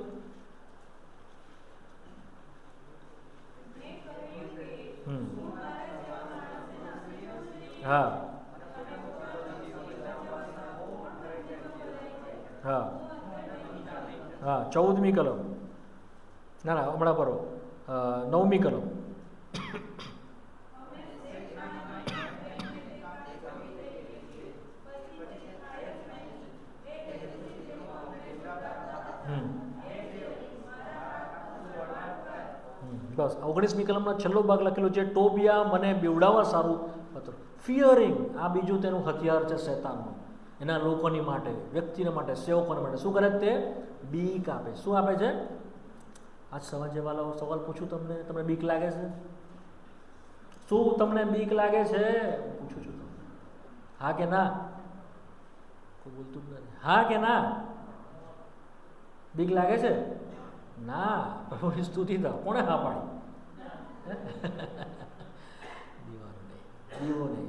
હા 14મી કલમ. ના હમણાં પરો. 9મી કલમ. બસ 19મી કલમનો છેલ્લો ભાગ લખેલો છે, ટોબિયા મને બીવડાવવા સારું પત્ર. ફિયરિંગ, આ બીજું તેનું હથિયાર છે શૈતાનનું. એના લોકોની માટે, વ્યક્તિને માટે, સેવકોને માટે શું કરે? તે બીક આપે. શું આપે છે? આજ સમાજે વાળો સવાલ પૂછું તમને બીક લાગે છે? શું તમને બીક લાગે છે? પૂછું છું તમને. હા કે ના? કોઈ બોલતું જ નથી. હા કે ના? બીક લાગે છે? ના. પ્રભુની સ્તુતિ તો કોણે હા પાડી? દીવો નહીં.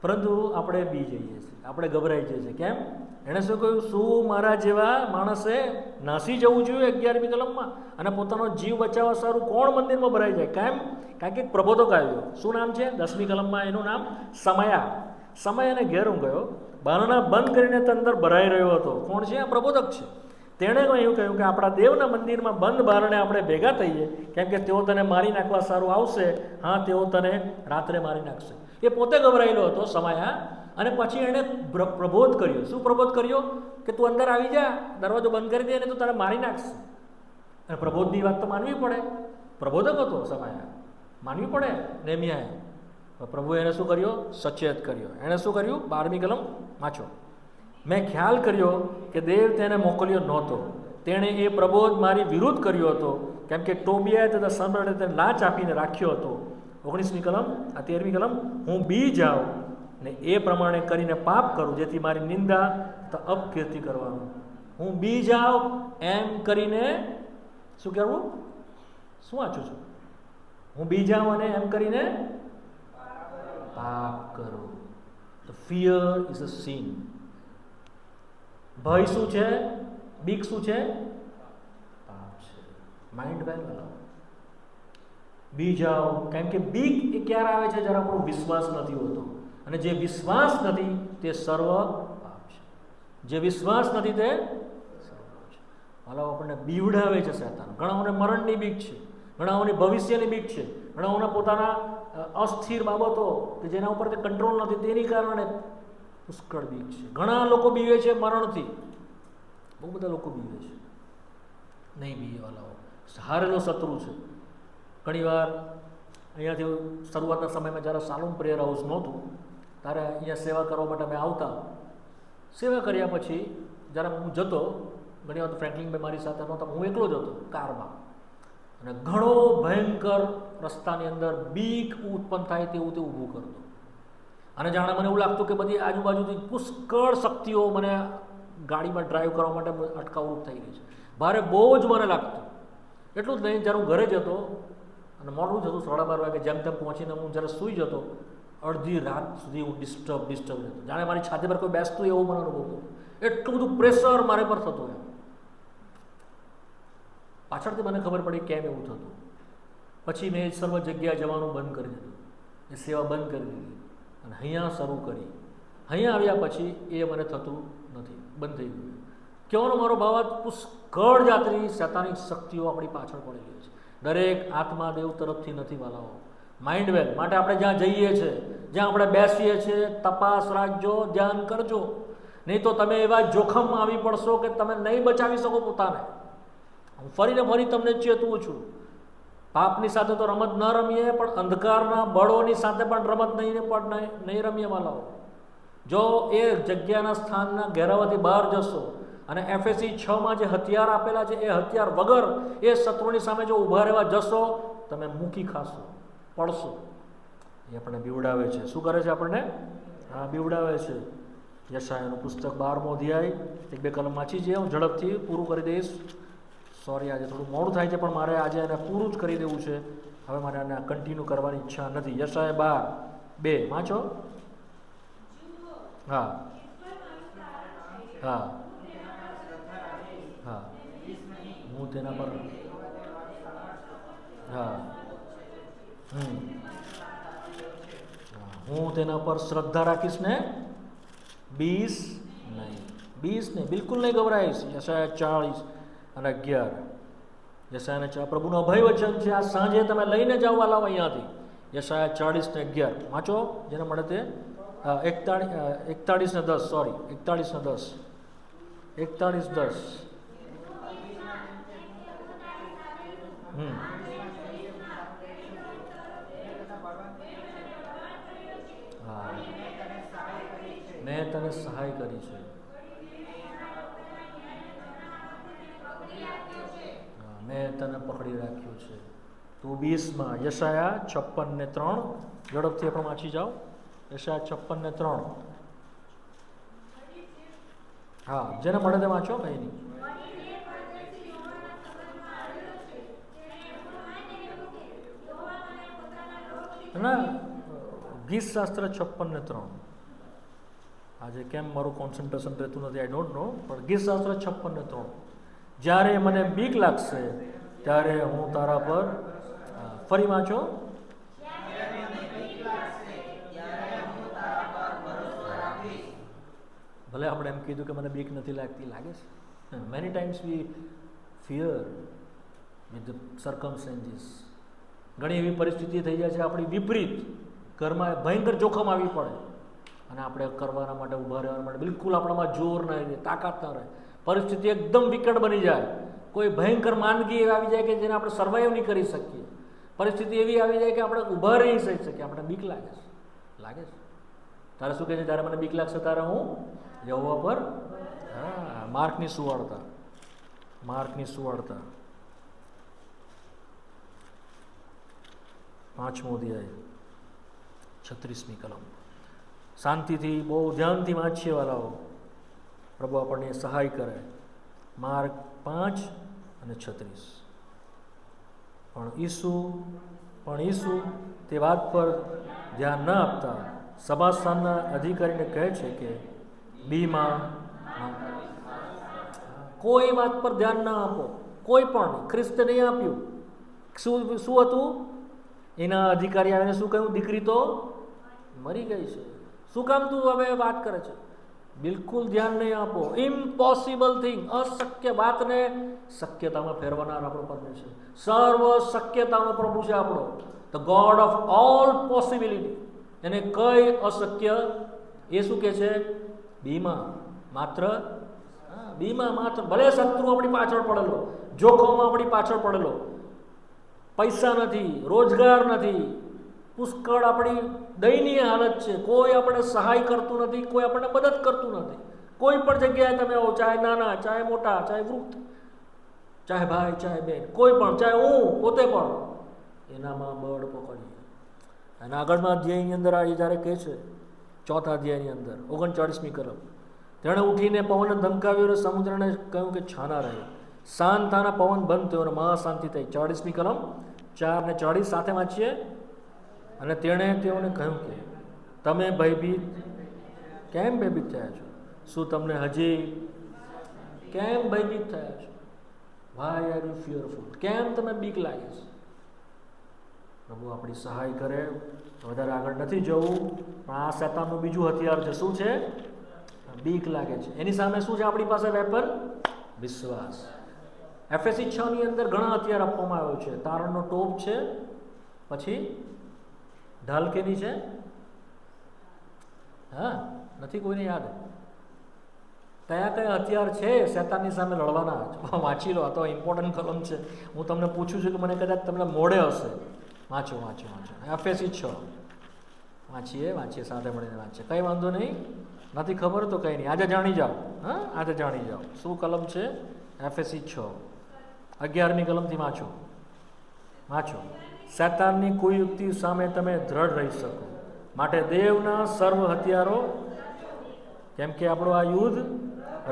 પરંતુ આપણે બી જઈએ છીએ, આપણે ગભરાઈ જઈએ છીએ. કેમ? એણે શું કહ્યું? શું મારા જેવા માણસે નાસી જવું જોઈએ 11મી કલમમાં, અને પોતાનો જીવ બચાવવા સારું કોણ મંદિરમાં ભરાઈ જાય? કેમ? કારણ કે પ્રબોધક આવ્યો. શું નામ છે? 10મી કલમમાં એનું નામ સમય અને ઘેર હું ગયો, બારણા બંધ કરીને તે અંદર ભરાઈ રહ્યો હતો. કોણ છે? આ પ્રબોધક છે. તેણે એવું કહ્યું કે આપણા દેવના મંદિરમાં બંધ બારણે આપણે ભેગા થઈએ, કેમ કે તેઓ તને મારી નાખવા સારું આવશે. હા, તેઓ તને રાત્રે મારી નાખશે. એ પોતે ગભરાયેલો હતો સમયા, અને પછી એણે પ્રબોધ કર્યો. શું પ્રબોધ કર્યો? કે તું અંદર આવી જા, દરવાજો બંધ કરી દે, અને તું તારે મારી નાખશે. અને પ્રબોધની વાત તો માનવી પડે, પ્રબોધક હતો સમય, માનવી પડે નેમિયાએ. પ્રભુએ એને શું કર્યો? સચેત કર્યો. એણે શું કર્યું? 12મી કલમ વાંચો. મેં ખ્યાલ કર્યો કે દેવ તેને મોકલ્યો નહોતો, તેણે એ પ્રબોધ મારી વિરુદ્ધ કર્યો હતો, કેમ કે ટોબિયાએ તથા સનબલ્લાટે તેને લાંચ આપીને રાખ્યો હતો. 19મી કલમ, આ 13મી કલમ. હું બી જાઉં ને એ પ્રમાણે કરીને પાપ કરું, જેથી મારી નિંદા તથા અપકીર્તિ કરવાનું. હું બી જાઉં એમ કરીને શું કહેવું? શું વાંચું છું? હું બી જાઉં અને એમ કરીને પાપ કરું. તો ફિયર ઇઝ અ સિન. ભય શું છે? બીક શું છે? પાપ છે. માઇન્ડ વેલ અલાવ. બી જાઓ, કેમ કે બીક એ ક્યારે આવે છે? જ્યારે આપણો વિશ્વાસ નથી હોતો, અને જે વિશ્વાસ નથી તે સર્વ પાપ છે. જે વિશ્વાસ નથી તે સર્વ પાપ છે. હાલો, આપણને બીવડાવે છે શેતાન. ઘણાઓને મરણની બીક છે, ઘણાઓની ભવિષ્યની બીક છે, ઘણાઓના પોતાના અસ્થિર બાબતો કે જેના ઉપર તે કંટ્રોલ નથી તેની કારણે પુષ્કળ બીક છે. ઘણા લોકો બીવે છે મરણથી, બહુ બધા લોકો બીવે છે. નહીં બીવે વાલાઓ, હારેલો શત્રુ છે. ઘણીવાર અહીંયાથી શરૂઆતના સમયમાં જ્યારે સાલુમ પ્રેયર હાઉસ નહોતું ત્યારે અહીંયા સેવા કરવા માટે અમે આવતા. સેવા કર્યા પછી જ્યારે હું જતો, ઘણી વાર ફ્રેન્કલિનભાઈ મારી સાથે નહોતા, હું એકલો જ હતો કારમાં, અને ઘણો ભયંકર રસ્તાની અંદર બીક ઉત્પન્ન થાય તેવું તે ઊભું કરતો. અને જાણે મને એવું લાગતું કે બધી આજુબાજુથી પુષ્કળ શક્તિઓ મને ગાડીમાં ડ્રાઈવ કરવા માટે અટકાવરૂપ થઈ રહી છે. ભારે બહુ જ મને લાગતું. એટલું જ નહીં, જ્યારે હું ઘરે જતો અને મોડું જતું 12:30 વાગે, જેમ તેમ પહોંચીને હું જ્યારે સૂઈ જતો, અડધી રાત સુધી હું ડિસ્ટર્બ રહેતો. જાણે મારી છાતી પર કોઈ બેસતું એવું મને અનુભવ થતો. એટલું બધું પ્રેશર મારે પર થતું. એમ પાછળથી મને ખબર પડી કેમ એવું થતું. પછી મેં સર્વ જગ્યાએ જવાનું બંધ કરી દીધું, એ સેવા બંધ કરી દીધી અને અહીંયા શરૂ કરી. અહીંયા આવ્યા પછી એ મને થતું નથી, બંધ થઈ ગયું. કહેવાનો મારો ભાવ, પુષ્કળ જાતની શૈતાનિક શક્તિઓ આપણી પાછળ પડેલી છે. દરેક આત્મા દેવ તરફથી નથી વાલાઓ. માઇન્ડ વેલ માટે આપણે જ્યાં જઈએ છીએ, જ્યાં આપણે બેસીએ છીએ, તપાસ રાખજો, ધ્યાન કરજો. નહીં તો તમે એવા જોખમમાં આવી પડશો કે તમે નહીં બચાવી શકો પોતાને. હું ફરીને ફરી તમને ચેતવું છું, પાપની સાથે તો રમત ન રમીએ, પણ અંધકારના બળોની સાથે પણ રમત નહીં રમીએ વાલાઓ. જો એ જગ્યાના સ્થાનના ઘેરાવાથી બહાર જશો અને એફએસી 6માં જે હથિયાર આપેલા છે એ હથિયાર વગર એ શત્રુની સામે જો ઊભા રહેવા જશો, તમે મૂકી ખાશો, પડશો. એ આપણને બીવડાવે છે. શું કરે છે આપણને? હા, બીવડાવે છે. યશાયાનું પુસ્તક 12મો અધ્યાય 1-2 કલમ વાંચી જઈએ. હું ઝડપથી પૂરું કરી દઈશ. સોરી, આજે થોડું મોડું થાય છે, પણ મારે આજે એને પૂરું જ કરી દેવું છે. હવે મારે આને કન્ટિન્યુ કરવાની ઈચ્છા નથી. યશાયા 12:2 વાંચો. હા હા હા, હું તેના પર હા હું તેના પર શ્રદ્ધા રાખીશ ને બીસ નહીં, બિલકુલ નહીં ગભરાઈશ. યશાયા 40:11. યશાયાને 4 પ્રભુનો અભય વચન છે, આ સાંજે તમે લઈને જાઓ વાલાઓ અહીંયાથી. યશાયા 40:11 વાંચો, જેને મળે તે. 41:10 સોરી 41:10 41:10. હા, મેં તને સહાય કરી છે. મેં તને પકડી રાખ્યો છે. તું 20માં યશાયા 56:3 ઝડપથી પણ વાંચી જાઓ. યશાયા 56:3. હા, જેને મળે તે વાંચો, કંઈ નહીં. ના, ગીતશાસ્ત્ર 56:3. આજે કેમ મારું કોન્સન્ટ્રેશન રહેતું નથી, આઈ ડોન્ટ નો, પણ ગીતશાસ્ત્ર 56:3. જ્યારે મને બીક લાગશે ત્યારે હું તારા પર, ફરી વાંચો. ભલે આપણે એમ કીધું કે મને બીક નથી લાગતી, લાગે છે. Many times we fear with the circumstances. ઘણી એવી પરિસ્થિતિ થઈ જાય છે આપણી વિપરીત, ઘરમાં ભયંકર જોખમ આવી પડે અને આપણે કરવાના માટે, ઊભા રહેવા માટે બિલકુલ આપણામાં જોર ના રહે, તાકાત ના રહે, પરિસ્થિતિ એકદમ વિકટ બની જાય, કોઈ ભયંકર માંદગી એવી આવી જાય કે જેને આપણે સર્વાઈવ નહીં કરી શકીએ, પરિસ્થિતિ એવી આવી જાય કે આપણે ઊભા રહી શકીએ, આપણે બીક લાગે છે. તારે શું કહે છે? જ્યારે મને બીક લાગશે ત્યારે હું યહોવા પર, હા, માર્કની સુવાર્તા 5મો અધ્યાય 36મી કલમ. શાંતિથી બહુ ધ્યાનથી વાંચીએ વાલાઓ, પ્રભુ આપણને સહાય કરે. માર્ક 5:36. પણ ઈસુ તે વાત પર ધ્યાન ન આપતા સભાસ્થાનના અધિકારીને કહે છે કે બીમાં કોઈ વાત પર ધ્યાન ન આપો, કોઈ પણ. ખ્રિસ્તે નહીં આપ્યું. શું હતું? એના અધિકારી આવીને શું કહ્યું? દીકરી તો મરી ગઈ છે. શું કામ તું હવે વાત કરે છે? બિલકુલ ધ્યાન નહીં આપો. ઇમ્પોસિબલ થિંગ, અશક્ય વાતને શક્યતામાં ફેરવનાર આપણો પરમેશ્વર છે. સર્વ શક્યતાનો પ્રભુ છે આપણો, the God of all possibility. એને કઈ અશક્ય? એ શું કહે છે? બીમાં માત્ર, ભલે શત્રુ આપણી પાછળ પડેલો, જોખમ આપણી પાછળ પડેલો, પૈસા નથી, રોજગાર નથી, પુષ્કળ આપણી દયનીય હાલત છે, કોઈ આપણે સહાય કરતું નથી, કોઈ આપણને મદદ કરતું નથી. કોઈ પણ જગ્યાએ તમે આવો, ચાહે નાના, ચાહે મોટા, ચાહે વૃદ્ધ, ચાહે ભાઈ, ચાહે બેન, કોઈ પણ, ચાહે હું પોતે પણ, એનામાં બળ પકડીએ. અને આગળના અધ્યાયની અંદર આ જ્યારે કહે છે, 4થા અધ્યાયની અંદર 39મી કલમ, તેણે ઉઠીને પવનને ધમકાવ્યો અને સમુદ્રને કહ્યું કે છાના રહે. શાંત થાના, પવન બંધ થયો અને મહાશાંતિ થઈ. 40મી કલમ 4 ને 40 સાથે વાંચીએ. અને તેણે તેઓને કહ્યું કે તમે કેમ ભયભીત થયા છો? શું તમને હજી કેમ ભયભીત થયા છો? Why are you fearful? કેમ તમે બીક લાગે છે? પ્રભુ આપણી સહાય કરે. વધારે આગળ નથી જવું, પણ આ શેતાનનું બીજું હથિયાર છે. શું છે? બીક લાગે છે. એની સામે શું છે આપણી પાસે? વેપન, વિશ્વાસ. એફએસી 6 ની અંદર ઘણા હથિયાર આપવામાં આવ્યો છે. તારણનો ટોપ છે, પછી ઢાલ કેની છે? હા, નથી કોઈને યાદ? કયા હથિયાર છે શેતાનની સામે લડવાના? વાંચી લો, આ તો ઇમ્પોર્ટન્ટ કલમ છે. હું તમને પૂછું છું કે મને કદાચ તમને મોડે હશે. વાંચો. એફએસી 6 વાંચીએ સાથે મળીને વાંચીએ. કંઈ વાંધો નહીં, નથી ખબર તો કંઈ નહીં, આજે જાણી જાઓ. હા, આજે જાણી જાઓ શું કલમ છે. એફએસી 6 11મી કલમથી વાંચો. શેતાનની કોઈ યુક્તિ સામે તમે દ્રઢ રહી શકો માટે દેવના સર્વ હથિયારો, કેમ કે આપણું આ યુદ્ધ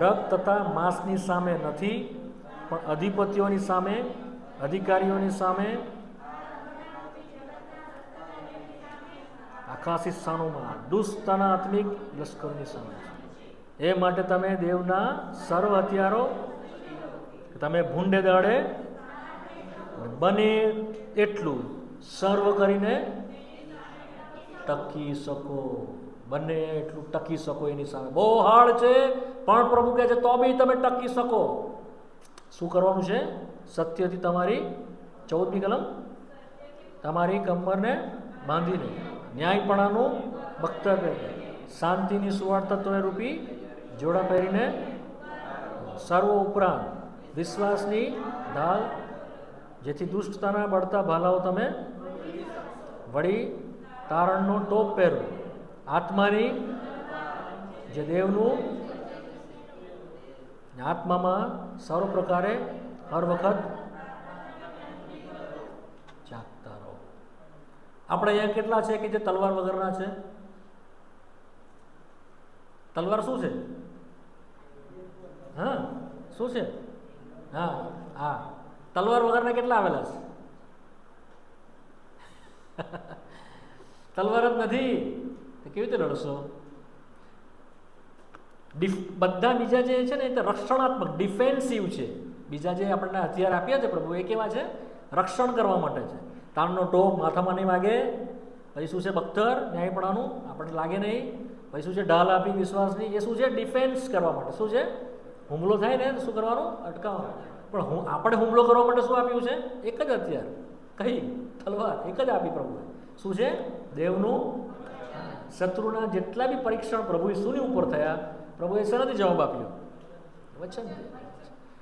રક્ત તથા માંસની સામે નથી, પણ અધિપતિઓની સામે, અધિકારીઓની સામે, આકાશી સ્થાનોમાં દુષ્ટના આત્મિક લશ્કરોની સામે છે. એ માટે તમે દેવના સર્વ હથિયારો, તમે ભૂંડે દાડે બને એટલું સર્વ કરીને ટકી શકો. બને એટલું ટકી શકો એની સામે. બહુ હાર્ડ છે, પણ પ્રભુ કહે છે તો બી તમે ટકી શકો. શું કરવાનું છે? સત્યથી તમારી 14મી કલમ, તમારી કમરને બાંધીને, ન્યાયપણાનું બખ્તર પહેરીને, શાંતિની સુવાર્તા તત્વ રૂપી જોડા પહેરીને, સર્વ ઉપરાંત વિશ્વાસની ઢાલ, જેથી દુષ્ટતાના બળતા ભાલાઓ તમે વળી તારણનો ટોપ પહેરો, આત્માની, જે દેવનું, આત્મામાં સર્વ પ્રકારે હર વખત જાગતા રહો. આપણે અહીંયા કેટલા છે કે જે તલવાર વગરના છે? તલવાર શું છે? હા, શું છે? હા, તલવાર વગરના કેટલા આવેલા છે? તલવાર જ નથી તો કેવી રીતે લડશો? બધા બીજા જે છે ને એ તો રક્ષણાત્મક, ડિફેન્સિવ છે. બીજા જે આપણને હથિયાર આપ્યા છે પ્રભુ, એ કેવા છે? રક્ષણ કરવા માટે છે. તારનો ટોપ માથામાં નહીં વાગે, પછી શું છે? બખ્તર, ન્યાયપણાનું, આપણને લાગે નહીં. પછી શું છે? ઢાલ આપી વિશ્વાસની. એ શું છે? ડિફેન્સ કરવા માટે. શું છે? હુમલો થાય ને શું કરવાનું? અટકાવવાનું. પણ આપણે હુમલો કરવા માટે શું આપ્યું છે? એક જ હથિયાર. કઈ? તલવાર. એક જ આપી પ્રભુએ. શું છે? દેવનું શત્રુના જેટલા બી પરીક્ષણ પ્રભુ ઈસુની ઉપર થયા, પ્રભુએ શેનાથી જવાબ આપ્યો? વચનથી.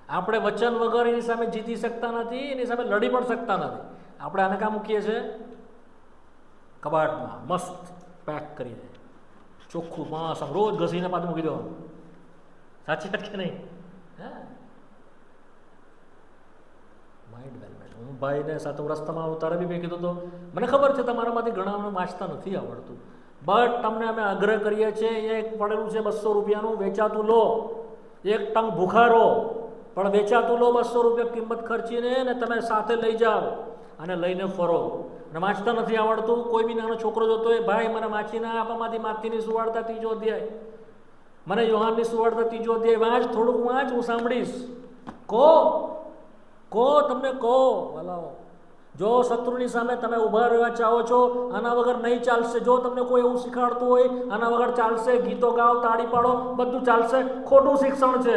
આપણે વચન વગર એની સામે જીતી શકતા નથી, એની સામે લડી પણ શકતા નથી. આપણે આને કાં મૂકીએ છીએ? કબાટમાં મસ્ત પેક કરીને, ચોખ્ખું માંસ આમ રોજ ઘસીને પાછું મૂકી દેવાનું. સાચી વાત કે નહીં? હા, માઇન્ડ વેલ મેડ. હું ભાઈને સાથે રસ્તામાં આવું ત્યારે બી મેં કીધું તો મને ખબર છે તમારામાંથી ઘણાને વાંચતા નથી આવડતું, બટ તમને અમે આગ્રહ કરીએ છીએ, એક પડેલું છે 200 રૂપિયાનું, વેચાતું લો. એક ટંગ ભૂખા રહો પણ વેચાતું લો, 200 રૂપિયા કિંમત ખર્ચીને, ને તમે સાથે લઈ જાઓ અને લઈને ફરો. અને વાંચતા નથી આવડતું, કોઈ બી નાનો છોકરો જોતો હોય, ભાઈ મને વાંચી ના આપવામાંથી માથીની સુવાર્તા 3 અધ્યાય, મને યોહાનની સુવાર્તા 3 અધ્યાય વાંચ, થોડુંક વાંચ, હું સાંભળીશ. કહો તમને કહો ભલાઓ. જો શત્રુની સામે તમે ઊભા રહેવા ચાહો છો, આના વગર નહીં ચાલશે. જો તમને કોઈ એવું શીખવાડતું હોય આના વગર ચાલશે, ગીતો ગાઓ, તાળી પાડો, બધું ચાલશે, ખોટું શિક્ષણ છે.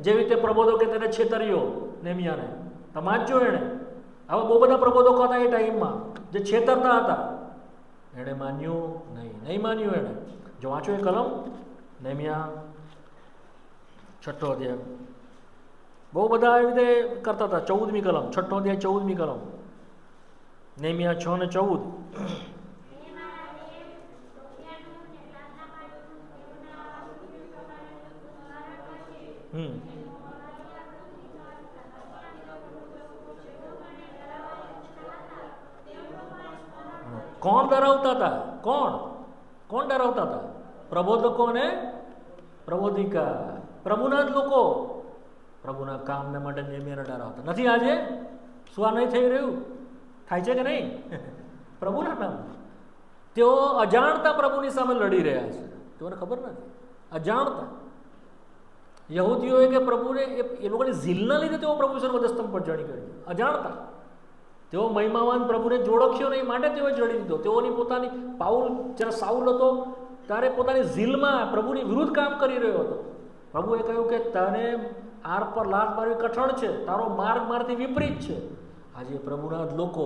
જેવી રીતે પ્રબોધકે તેને છેતર્યો નેમિયાને, તમે વાંચજો. એણે હવે બહુ બધા પ્રબોધકો હતા એ ટાઈમમાં જે છેતરતા હતા, એણે માન્યું નહીં માન્યું એણે. જો વાંચો એ કલમ નેમિયા 6 અધ્યાય, બહુ બધા એવી રીતે કરતા હતા. 14મી કલમ, 6 અધ્યાય 14મી કલમ, નેમિયા 6 ને 14. કોણ ડરાવતા હતા? કોણ ડરાવતા હતા? પ્રબોધકો ને પ્રબોધિકા, પ્રભુના જ લોકો. પ્રભુના કામને માટે નેમિયાને ડરાવતા નથી. આજે શું આ નહીં થઈ રહ્યું? થાય છે કે નહીં? પ્રભુના નામ તેઓ અજાણતા પ્રભુની સામે લડી રહ્યા છે, તેઓને ખબર નથી. અજાણતા યહૂદીઓએ કે પ્રભુને એ લોકોની ઝીલના લીધે તેઓ પ્રભુ વિશે વધસ્તંભ પર જડી કરી. અજાણતા તેઓ મહિમાવાન પ્રભુને જોડખ્યો નહીં માટે તેઓએ જડી દીધો. તેઓની પોતાની પાઉલ જ્યારે સાઉલ હતો ત્યારે પોતાની ઝીલમાં પ્રભુની વિરુદ્ધ કામ કરી રહ્યો હતો. પ્રભુએ કહ્યું કે તને આર પર લાત મારવી કઠણ છે, તારો માર્ગ મારથી વિપરીત છે. આજે પ્રભુના જ લોકો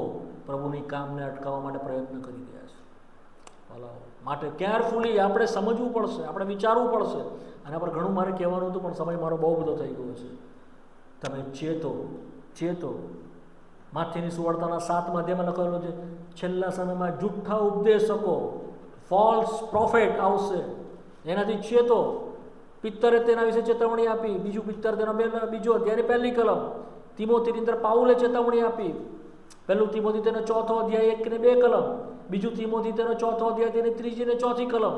પ્રભુની કામને અટકાવવા માટે પ્રયત્ન કરી રહ્યા છે. માટે કેરફુલી આપણે સમજવું પડશે, આપણે વિચારવું પડશે. આના પર ઘણું મારે કહેવાનું હતું પણ સમય મારો બહુ બધો થઈ ગયો છે. તમે ચેતો. માથીની સુવાર્તાના 7મા અધ્યાયમાં લખેલું છે, છેલ્લા સમયમાં જુઠ્ઠા ઉપદેશકો, ફોલ્સ પ્રોફેટ આવશે, એનાથી ચેતો. પિત્તરે તેના વિશે ચેતવણી આપી. બીજું પિત્તર તેનો 2 અધ્યાયની 1લી કલમ. તિમોથીની અંદર પાઉલે ચેતવણી આપી. 1 તિમોથી તેનો 4થો અધ્યાય 1 ને 2 કલમ. બીજું તિમોથી તેનો 4થો અધ્યાય તેની 3જી ને 4થી કલમ.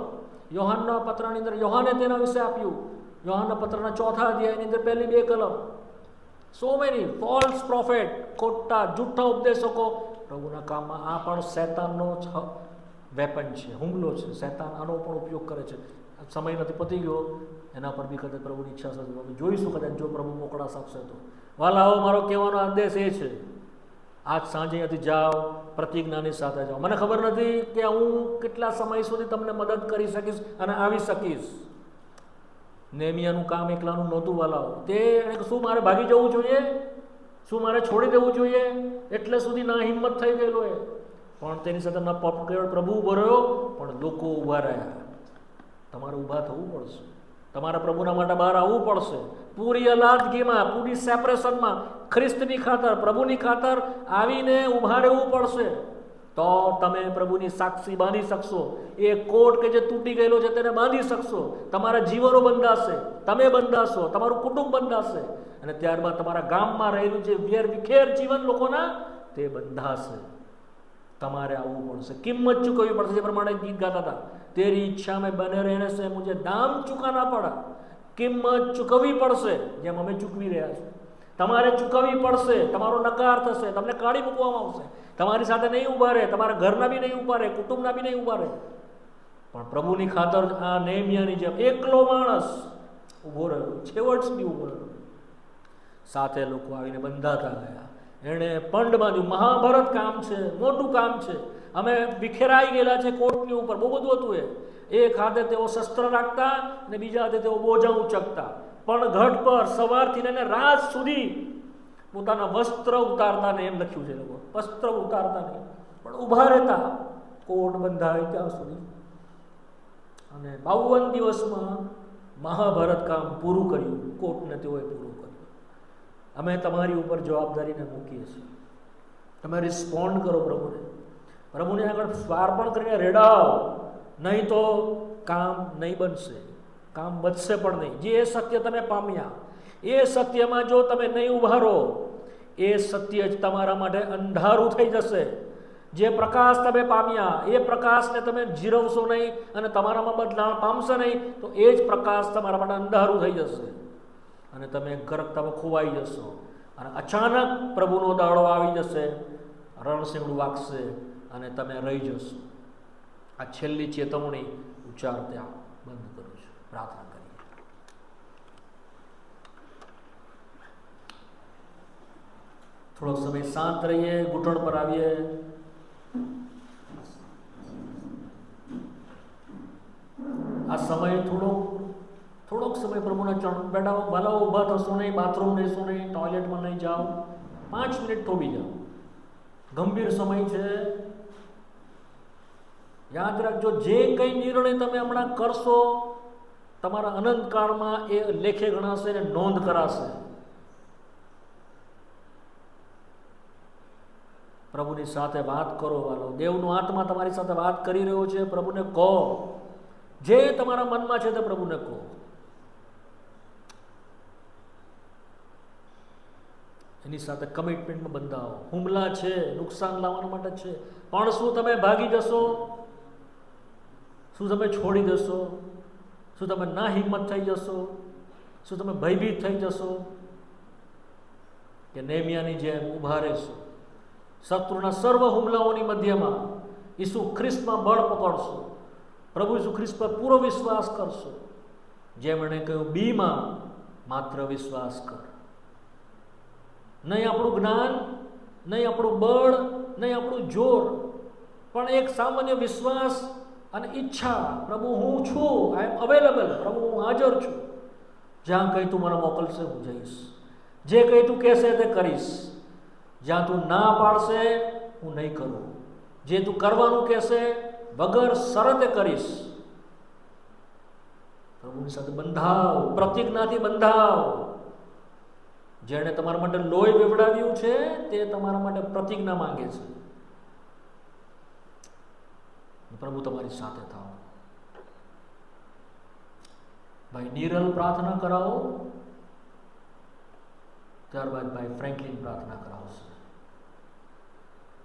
યોહાનના પત્રની અંદર યોહાને તેના વિશે આપ્યું. યોહાનના પત્રના 4થા અધ્યાયની અંદર 1લી 2 કલમ. સો મેની ફોલ્સ પ્રોફેટ, ખોટા જૂઠા ઉપદેશકો પ્રભુના કામમાં. આ પણ શૈતાનનો વેપન છે, હુમલો છે. શૈતાન આનો પણ ઉપયોગ કરે છે. સમય નથી પતી ગયો, એના પર બી કદાચ પ્રભુની ઈચ્છા સાથે જોઈશું, કદાચ જો પ્રભુ મોકળાશ આપશે તો. વાલાઓ, મારો કહેવાનો આદેશ એ છે, આજ સાંજે અહીંયાથી જાઓ, પ્રતિજ્ઞાની સાથે જાઓ. મને ખબર નથી કે હું કેટલા સમય સુધી તમને મદદ કરી શકીશ અને આવી શકીશ. નેમિયાનું કામ એકલાનું નહોતું વાલાઓ. તે શું મારે ભાગી જવું જોઈએ? શું મારે છોડી દેવું જોઈએ? એટલે સુધી ના હિંમત થઈ ગયેલો એ. પણ તેની સાથે ન પ્રભુ ઉભો રહ્યો, પણ લોકો ઊભા રહ્યા. તમારે ઊભા થવું પડશે. તમારા પ્રભુના માટે બહાર આવવું પડશે. પૂરી અલાદગીમાં, પૂરી સેપરેશનમાં, ખ્રિસ્તની ખાતર, પ્રભુની ખાતર આવીને ઊભા રહેવું પડશે. તો તમે પ્રભુની સાક્ષી બાંધી શકશો. એ કોટ કે જે તૂટી ગયેલો છે તેને બાંધી શકશો. તમારા જીવનો બંધાશે, તમે બંધાશો, તમારું કુટુંબ બંધાશે, અને ત્યારબાદ તમારા ગામમાં રહેલું જે વેર વિખેર જીવન લોકોના તે બંધાશે. તમારે આવવું પડશે, કિંમત ચૂકવવી પડશે. જે પ્રમાણે ગીત ગાતા હતા, તેરી ઈચ્છા મેં બને રહેને સે મુझे દામ ચૂકાના પડા. કિંમત ચૂકવવી પડશે, જેમ અમે ચૂકવી રહ્યા છીએ. તમારે ચૂકવવી પડશે. તમારો નકાર થશે, તમને કાઢી મૂકવામાં આવશે. તમારી સાથે નહીં ઊભા રહે, તમારા ઘરના બી નહીં ઊભા રહે, કુટુંબના બી નહીં ઊભા રહે. પણ પ્રભુની ખાતર આ નેમિયાની જેમ એકલો માણસ ઊભો રહ્યો, છેવટ સુધી ઊભો રહ્યો. સાથે લોકો આવીને બંધાતા ગયા. એણે પંડ બાંધ્યું. મહાભારત કામ છે, મોટું કામ છે. અમે વિખેરાઈ ગયેલા છે કોટની ઉપર, બહુ બધું હતું. એક હાથે તેઓ શસ્ત્ર રાખતા અને બીજા હાથે તેઓ બોજા ઉચકતા. પણ ઘટ પર સવારથી લઈને રાત સુધી પોતાના વસ્ત્ર ઉતારતા ને, એમ લખ્યું છે લોકો, વસ્ત્ર ઉતારતા નહીં, પણ ઊભા રહેતા કોટ બંધાય ત્યાં સુધી. અને 52 દિવસમાં મહાભારત કામ પૂરું કર્યું. કોર્ટને તેઓએ પૂરું કર્યું. અમે તમારી ઉપર જવાબદારીને મૂકીએ છીએ. તમે રિસ્પોન્ડ કરો પ્રભુને. પ્રભુને આગળ સ્વાર્પણ કરીને રેડાઓ, નહીં તો કામ નહીં બનશે, કામ વધશે પણ નહીં. જે સત્ય તમે પામ્યા એ સત્યમાં જો તમે નહીં ઉભા રહો, એ સત્ય જ તમારા માટે અંધારું થઈ જશે. જે પ્રકાશ તમે પામ્યા એ પ્રકાશને તમે જીરવશો નહીં અને તમારામાં બદલાણ પામશે નહીં, તો એ જ પ્રકાશ તમારા માટે અંધારું થઈ જશે અને તમે ગરકતામાં ખોવાઈ જશો. અને અચાનક પ્રભુનો દાડો આવી જશે, રણશીંગડું વાગશે અને તમે રહી જશો. આ છેલ્લી ચેતવણી ઉચ્ચારતા બંધ કરું છું. પ્રાર્થના કરીએ. થોડોક સમય શાંત રહીએ, ઘૂંટણ પર આવીએ. આ સમય થોડોક સમય પ્રભુના ચરણ બેઠા ભલા ઊભા થશો નહીં, બાથરૂમ રહેશો નહીં, ટોયલેટમાં નહીં જાઓ, 5 મિનિટ થોભી જાઓ. ગંભીર સમય છે. યાદ રાખજો, જે કંઈ નિર્ણય તમે હમણાં કરશો તમારા અનંતકાળમાં એ લેખે ગણાશે ને નોંધ કરાશે. પ્રભુની સાથે વાત કરો વાલો. દેવનો આત્મા તમારી સાથે વાત કરી રહ્યો છે. પ્રભુને કહો, જે તમારા મનમાં છે તે પ્રભુને કહો. એની સાથે કમિટમેન્ટમાં બંધાવો. હુમલા છે, નુકસાન લાવવા માટે છે, પણ શું તમે ભાગી જશો? શું તમે છોડી દેશો? શું તમે ના હિંમત થઈ જશો? શું તમે ભયભીત થઈ જશો? કે નેમિયાની જેમ ઊભા રહેશો? શત્રુના સર્વ હુમલાઓની મધ્યમાં ઈસુ ખ્રિસ્તમાં બળ પકડશો. પ્રભુ ઈસુ ખ્રિસ્ત પર પૂરો વિશ્વાસ કરશો. જેમ એણે કહ્યું, બીમાં માત્ર વિશ્વાસ કર. નહીં આપણું જ્ઞાન, નહીં આપણું બળ, નહીં આપણું જોર, પણ એક સામાન્ય વિશ્વાસ અને ઈચ્છા. પ્રભુ હું છું, આઈ એમ અવેલેબલ. પ્રભુ હું હાજર છું. જ્યાં કંઈ તું મને મોકલશે હું જઈશ. જે કંઈ તું કહેશે તે કરીશ. જ્યાં તું ના પાડશે હું નહીં કરું. જે તું કરવાનું કહેશે વગર શરતે કરીશ. પ્રભુની સાથે બંધાવ, પ્રતિજ્ઞાથી બંધાવ. જેણે તમારા માટે લોહી વેવડાવ્યું છે તે તમારા માટે પ્રતિજ્ઞા માંગે છે. પ્રભુ તમારી સાથે થાઓ. ભાઈ નિરલ પ્રાર્થના કરાવો, ત્યારબાદ ભાઈ ફ્રેન્કલિન પ્રાર્થના કરાવશે.